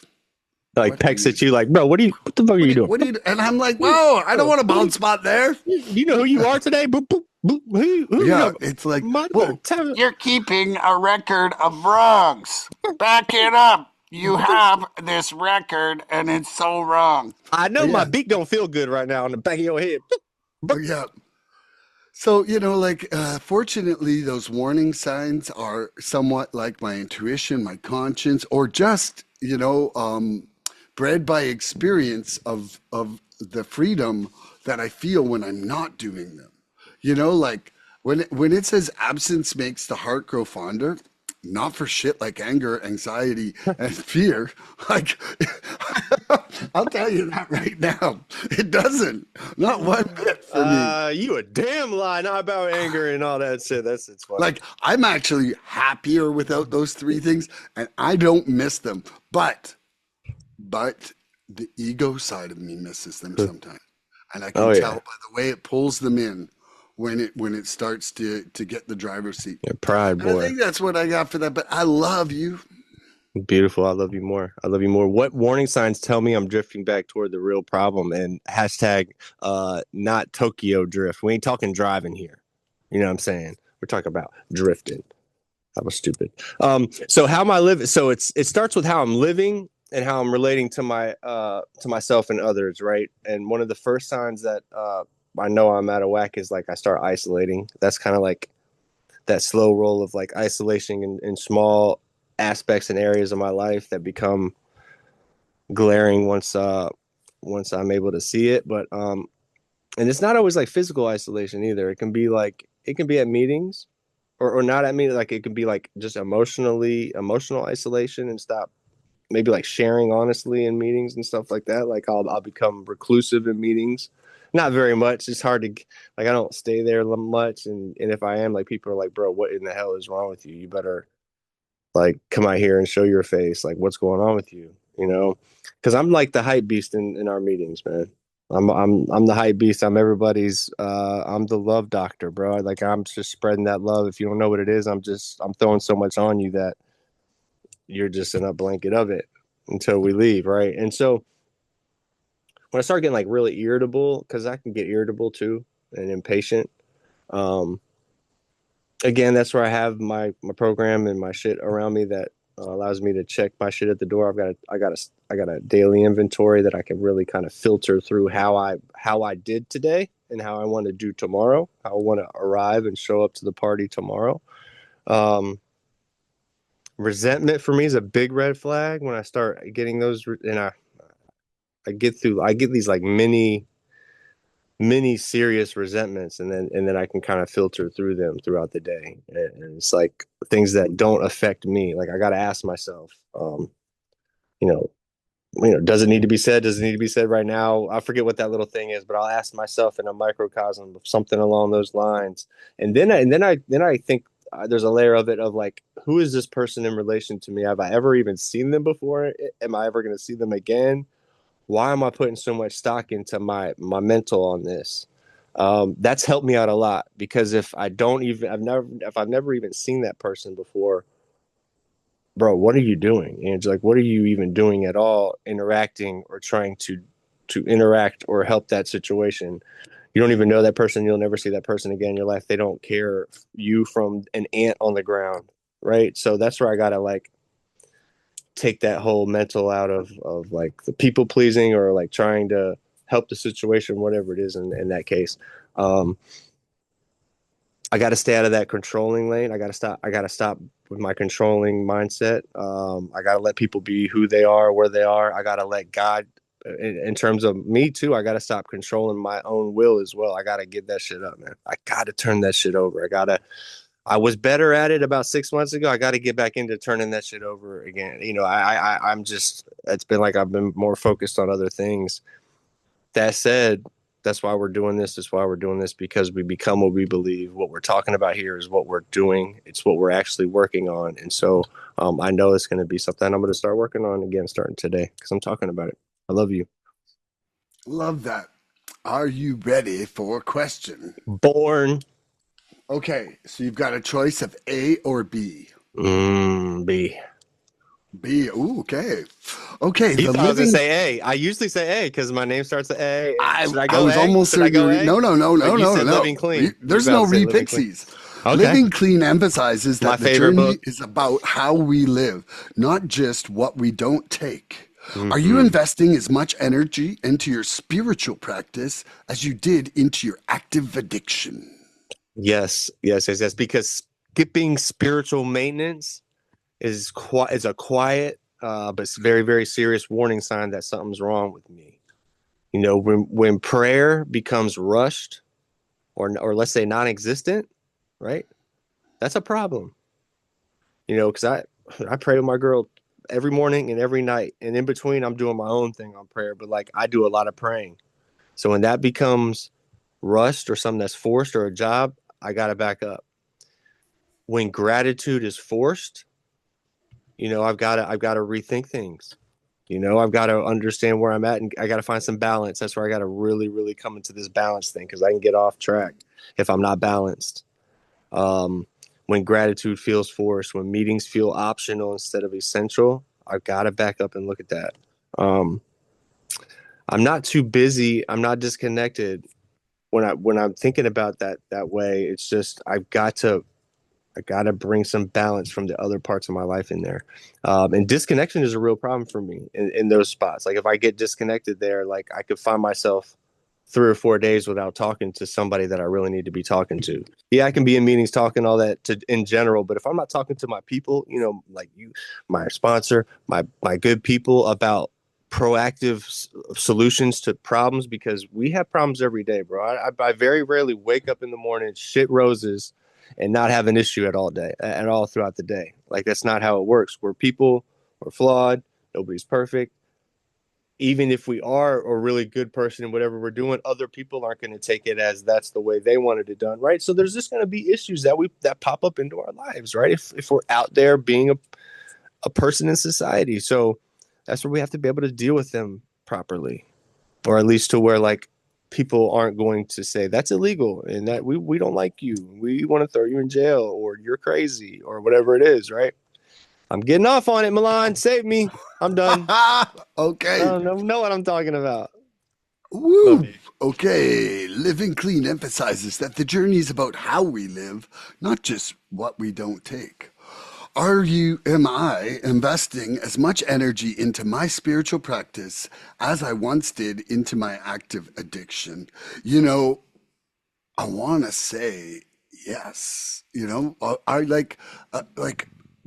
Like what are pecks you? at you like, bro, what the fuck are you doing? What do you? And I'm like, whoa! I don't Bro, want a bald spot there. you know who you are today? Boop, boop, boop. Who Yeah, no, it's like, mother, well, tell, You're keeping a record of wrongs. Back it up. You have this record and it's so wrong. I know my yeah, beat don't feel good right now on the back of your head. yeah. So, you know, like, fortunately, those warning signs are somewhat like my intuition, my conscience, or just, bred by experience of the freedom that I feel when I'm not doing them. You know, like when it says absence makes the heart grow fonder, not for shit like anger, anxiety, and fear. Like, I'll tell you that right now. It doesn't. Not one bit for me. You a damn lie, not about anger and all that shit. It's funny. Like I'm actually happier without those three things, and I don't miss them. But the ego side of me misses them sometimes, and I can Oh tell yeah. by the way it pulls them in when it starts to get the driver's seat. Yeah, pride And I boy. think that's what I got for that. But I love you. Beautiful. I love you more. I love you more. What warning signs tell me I'm drifting back toward the real problem? And hashtag not Tokyo drift. We ain't talking driving here. You know what I'm saying? We're talking about drifting. I was stupid. So how am I living? So it starts with how I'm living and how I'm relating to myself and others, right? And one of the first signs that I know I'm out of whack is like I start isolating. That's kind of like that slow roll of like isolation in small aspects and areas of my life that become glaring once I'm able to see it. But and it's not always like physical isolation either. It can be at meetings or not at meetings. Like it can be like just emotional isolation and stop maybe like sharing honestly in meetings and stuff like that. Like I'll become reclusive in meetings. Not very much. It's hard to like I don't stay there much, and if I am, like people are like, bro, what in the hell is wrong with you? You better like come out here and show your face. Like what's going on with you? You know, because I'm like the hype beast in our meetings, man. I'm the hype beast. I'm everybody's. I'm the love doctor, bro. Like I'm just spreading that love. If you don't know what it is, I'm throwing so much on you that you're just in a blanket of it until we leave, right? And so when I start getting like really irritable, because I can get irritable too and impatient. Um, Again, that's where I have my program and my shit around me that allows me to check my shit at the door. I got a daily inventory that I can really kind of filter through how I did today and how I want to do tomorrow. How I want to arrive and show up to the party tomorrow. Um, Resentment for me is a big red flag when I start getting those, and I get these like many serious resentments, and then I can kind of filter through them throughout the day, and it's like things that don't affect me. Like I got to ask myself, you know, does it need to be said? Does it need to be said right now? I forget what that little thing is, but I'll ask myself in a microcosm of something along those lines, then I think there's a layer of it of like, who is this person in relation to me? Have I ever even seen them before? Am I ever going to see them again? Why am I putting so much stock into my mental on this? That's helped me out a lot, because if I've never even seen that person before, bro, what are you doing? And it's like, what are you even doing at all, interacting or trying to interact or help that situation? You don't even know that person. You'll never see that person again in your life. They don't care you from an ant on the ground, right? So that's where I gotta like take that whole mental out of like the people pleasing or like trying to help the situation, whatever it is in that case. Um, I got to stay out of that controlling lane. I got to stop with my controlling mindset. I got to let people be who they are, where they are. I got to let God, in terms of me too, I got to stop controlling my own will as well. I got to give that shit up, man. I got to turn that shit over. I was better at it about 6 months ago. I got to get back into turning that shit over again. You know, I'm just, it's been like I've been more focused on other things. That said, that's why we're doing this. That's why we're doing this, because we become what we believe. What we're talking about here is what we're doing. It's what we're actually working on. And so I know it's going to be something I'm going to start working on again starting today, because I'm talking about it. I love you. Love that. Are you ready for a question? Born. Okay, so you've got a choice of A or B. B. B. Ooh, okay. Okay, You the thought I was going to living. say A. I usually say A because my name starts with A. I Should I I go was A? almost Should I certain go you're. A? No, no, no, But no, you no, said no. living clean. You're There's about no to say living clean. repixies. Okay. Living Clean emphasizes My that the favorite journey book. is about how we live, not just what we don't take. Are you Mm-hmm. investing as much energy into your spiritual practice as you did into your active addiction? Yes, yes, yes, yes. Because skipping spiritual maintenance is a quiet, but it's very, very serious warning sign that something's wrong with me. You know, when prayer becomes rushed or let's say non-existent, right? That's a problem. You know, because I pray with my girl every morning and every night, and in between I'm doing my own thing on prayer. But like I do a lot of praying. So when that becomes rushed or something that's forced or a job, I got to back up. When gratitude is forced, you know, I've got to rethink things. You know, I've got to understand where I'm at, and I got to find some balance. That's where I got to really, really come into this balance thing, because I can get off track if I'm not balanced. Um, when gratitude feels forced, when meetings feel optional instead of essential, I've got to back up and look at that. Um, I'm not too busy. I'm not disconnected when I'm thinking about that way. It's just I got to bring some balance from the other parts of my life in there. And disconnection is a real problem for me in those spots. Like if I get disconnected there, like I could find myself 3 or 4 days without talking to somebody that I really need to be talking to. Yeah, I can be in meetings talking all that in general, but if I'm not talking to my people, you know, like you, my sponsor, my good people about proactive solutions to problems, because we have problems every day, bro. I very rarely wake up in the morning, shit roses, and not have an issue at all throughout the day. Like that's not how it works. We're people, we're flawed, nobody's perfect. Even if we are a really good person in whatever we're doing, other people aren't going to take it as that's the way they wanted it done, right? So there's just going to be issues that pop up into our lives, right? If we're out there being a person in society. So that's where we have to be able to deal with them properly, or at least to where like people aren't going to say that's illegal and that we don't like you, we want to throw you in jail, or you're crazy, or whatever it is, right? I'm getting off on it, Milan. Save me. I'm done. I Okay. don't know what I'm talking about. Love Woo! you. Okay, Living Clean emphasizes that the journey is about how we live, not just what we don't take. Am I investing as much energy into my spiritual practice as I once did into my active addiction? You know, I want to say yes. I like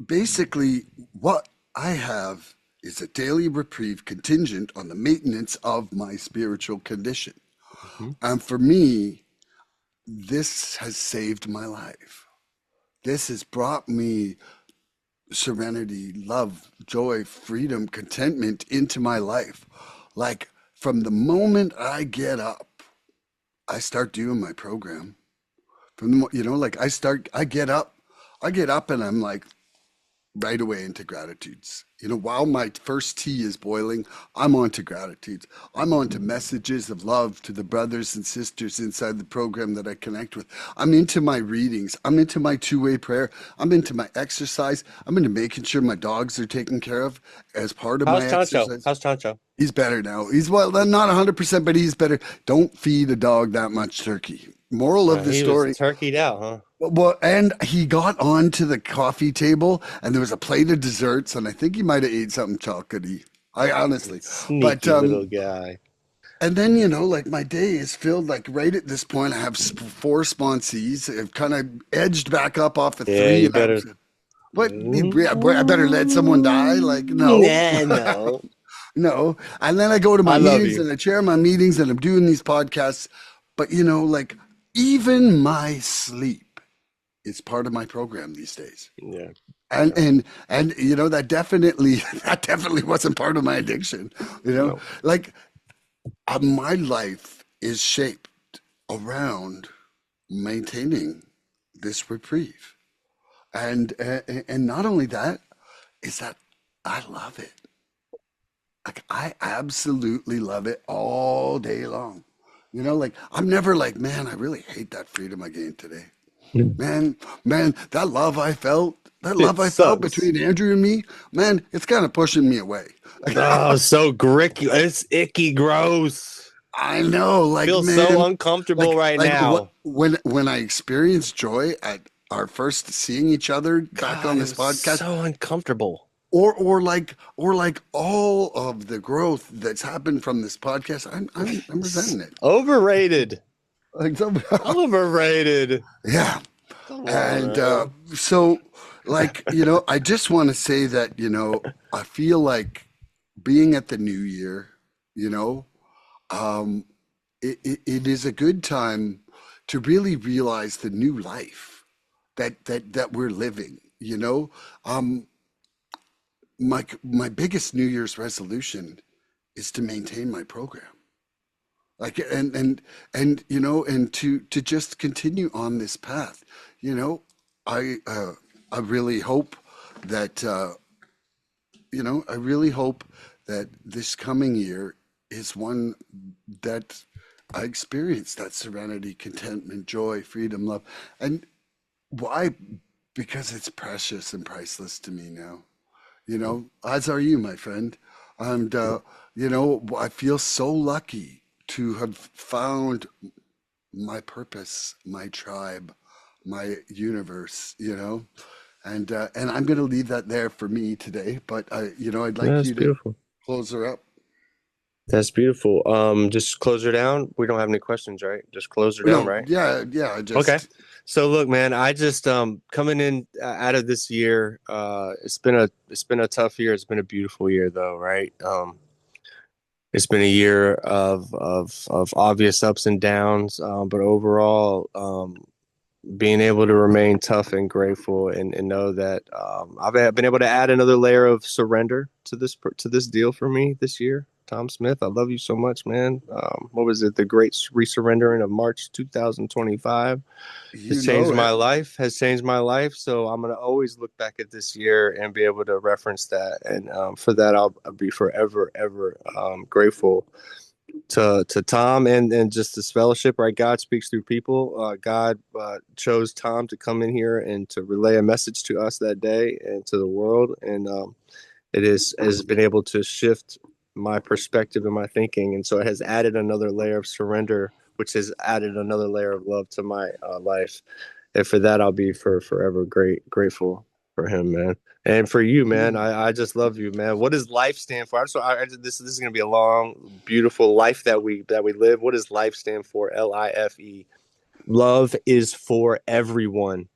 basically what I have is a daily reprieve contingent on the maintenance of my spiritual condition. Mm-hmm. And for me, this has saved my life. This has brought me serenity, love, joy, freedom, contentment into my life. Like from the moment I get up, I start doing my program. Like I get up and I'm like, right away into gratitudes. You know, while my first tea is boiling, I'm on to gratitudes. I'm on to messages of love to the brothers and sisters inside the program that I connect with. I'm into my readings. I'm into my two-way prayer. I'm into my exercise. I'm into making sure my dogs are taken care of as part of How's my Chancho? exercise. How's Chancho? He's better now. He's well, not 100%, but he's better. Don't feed a dog that much turkey. Moral of the He was story. turkeyed out, huh? Well, and he got onto the coffee table, and there was a plate of desserts, and I think he might have ate something chocolatey. I honestly, but Sneaky little guy. and then like my day is filled. Like right at this point, I have four sponsees. I've kind of edged back up off of Yeah, three, you and I better. was, what? I better let someone die? Like no, Nah, no. no. And then I go to my I love meetings you. and I chair my meetings and I'm doing these podcasts. But like even my sleep is part of my program these days. Yeah. And Yeah. and that definitely that definitely wasn't part of my addiction. No. Like my life is shaped around maintaining this reprieve. And not only that, is that I love it. Like I absolutely love it all day long. Like I'm never like, man, I really hate that freedom I gained today. Man, man, that It love I felt sucks. between Andrew and me, man, it's kind of pushing me away. Oh, so gricky. It's icky, gross. I know, like, Feel so man, uncomfortable right like what now. when I experienced joy at our first seeing each other back on God, it this was podcast, so uncomfortable. or like all of the growth that's happened from this podcast, I'm It's resenting it. overrated. Like, so, Overrated. yeah. Come on, And man. so, like, I just want to say that, I feel like being at the new year, you know, um, it is a good time to really realize the new life that we're living, Um, my biggest New Year's resolution is to maintain my program. Like and to just continue on this path. You know, I really hope that I really hope that this coming year is one that I experience that serenity, contentment, joy, freedom, love. And why? Because it's precious and priceless to me now. As are you, my friend. And, I feel so lucky to have found my purpose, my tribe, my universe, and I'm going to leave that there for me today. But, I'd Yeah, like that's you to beautiful. close her up. That's beautiful. Just close her down. We don't have any questions, right? Just close her down, No, right? yeah, yeah, I Okay. just, So look, man, I just coming in out of this year, it's been a tough year. It's been a beautiful year though, right? It's been a year of obvious ups and downs, but overall, being able to remain tough and grateful and know that I've been able to add another layer of surrender to this deal for me this year. Tom Smith, I love you so much, man. What was it? The Great Resurrendering of March 2025 you know it. has changed my life. So I'm gonna always look back at this year and be able to reference that, and for that I'll be forever ever grateful to Tom and just this fellowship, right? God speaks through people. God chose Tom to come in here and to relay a message to us that day and to the world, and it has been able to shift my perspective and my thinking, and so it has added another layer of surrender, which has added another layer of love to my life, and for that I'll be forever grateful for him, man. And for you, man, I just love you, man. What does life stand for? This is going to be a long, beautiful life that we live. What does life stand for? LIFE. Love is for everyone.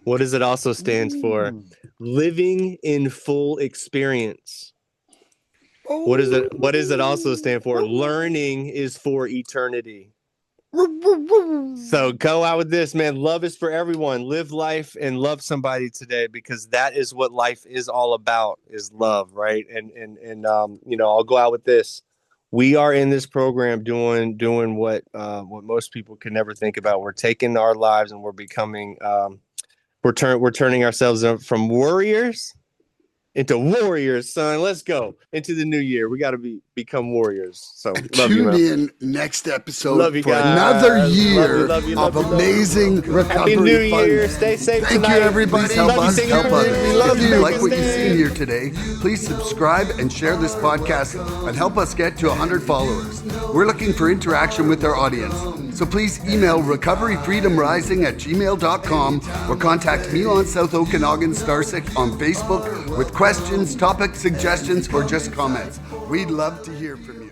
What does it also stand for? Ooh. Living in full experience. What does it also stand for? Learning is for eternity. So go out with this, man. Love is for everyone. Live life and love somebody today, because that is what life is all about, is love, right? And I'll go out with this. We are in this program doing what most people could never think about. We're taking our lives and we're becoming we're turning ourselves up from warriors into warriors, son. Let's go into the new year. We got to become warriors. So love you, Tune man. in next episode Love you for guys. another year Love you, of amazing recovery Happy New fun. Year. Stay safe Thank tonight. you, everybody. Please Help help us, us, help others. We love If you you. like what you've Stay. seen here today, please subscribe and share this podcast and help us get to 100 followers. We're looking for interaction with our audience. So please email recoveryfreedomrising@gmail.com or contact Milan South Okanagan Starcic on Facebook with questions, topic suggestions, or just comments. We'd love to hear from you.